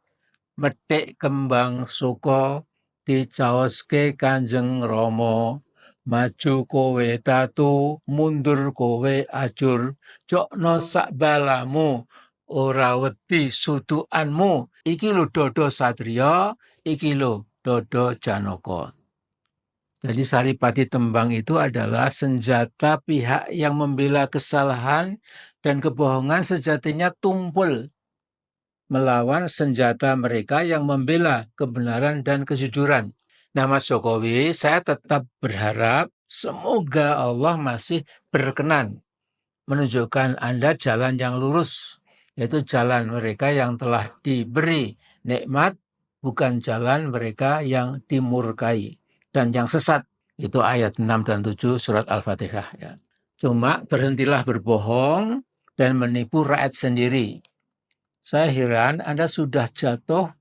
metik kembang suko dicaoske Kanjeng Rama, maju kowe tatu, mundur kowe ajur, jokno sak balamu, ora wedi sudukanmu, iki lho Dodo Satrio, iki lho Dodo Janaka. Jadi saripati tembang itu adalah senjata pihak yang membela kesalahan dan kebohongan sejatinya tumpul melawan senjata mereka yang membela kebenaran dan kejujuran. Nah, Mas Jokowi, saya tetap berharap semoga Allah masih berkenan menunjukkan Anda jalan yang lurus, yaitu jalan mereka yang telah diberi nikmat, bukan jalan mereka yang dimurkai dan yang sesat. Itu ayat 6 dan 7 surat Al-Fatihah. Ya. Cuma berhentilah berbohong dan menipu rakyat sendiri. Saya heran Anda sudah jatuh,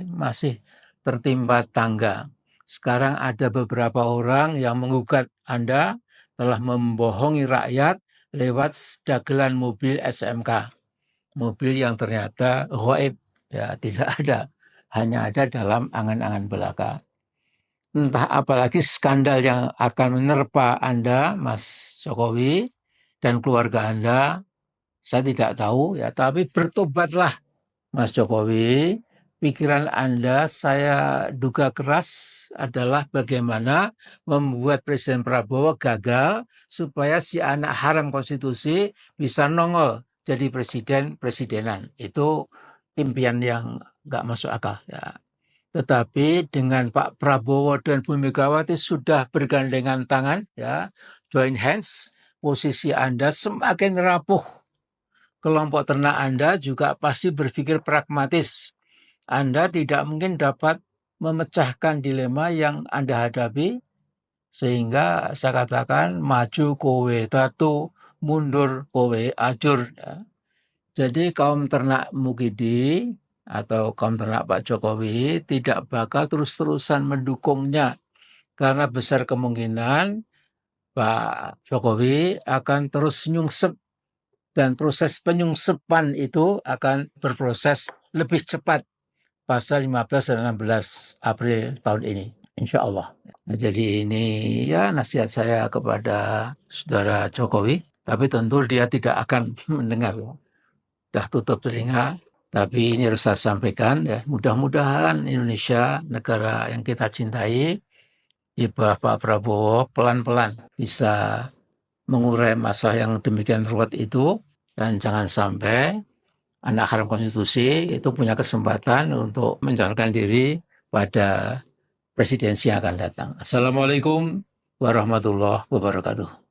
masih tertimpa tangga. Sekarang ada beberapa orang yang menggugat Anda telah membohongi rakyat lewat dagelan mobil SMK. Mobil yang ternyata gaib, ya tidak ada. Hanya ada dalam angan-angan belaka. Entah apalagi skandal yang akan menerpa Anda, Mas Jokowi, dan keluarga Anda, saya tidak tahu ya, tapi bertobatlah Mas Jokowi. Pikiran Anda saya duga keras adalah bagaimana membuat Presiden Prabowo gagal supaya si anak haram konstitusi bisa nongol jadi presidenan. Itu impian yang nggak masuk akal ya. Tetapi dengan Pak Prabowo dan Bu Megawati sudah bergandengan tangan, ya, join hands, posisi Anda semakin rapuh. Kelompok ternak Anda juga pasti berpikir pragmatis. Anda tidak mungkin dapat memecahkan dilema yang Anda hadapi, sehingga saya katakan maju kowe tatu, mundur kowe ajur. Ya. Jadi kaum ternak Mukidi atau kaum ternak Pak Jokowi tidak bakal terus-terusan mendukungnya karena besar kemungkinan Pak Jokowi akan terus nyungsep dan proses penyungsepan itu akan berproses lebih cepat pasal 15 dan 16 April tahun ini, insya Allah. Nah, jadi ini ya nasihat saya kepada saudara Jokowi, tapi tentu dia tidak akan mendengar. Sudah tutup telinga. Tapi ini harus saya sampaikan ya, mudah-mudahan Indonesia, negara yang kita cintai, di bawah Pak Prabowo pelan-pelan bisa mengurai masalah yang demikian ruwet itu, dan jangan sampai anak haram konstitusi itu punya kesempatan untuk mencalonkan diri pada presidensi yang akan datang. Assalamualaikum warahmatullahi wabarakatuh.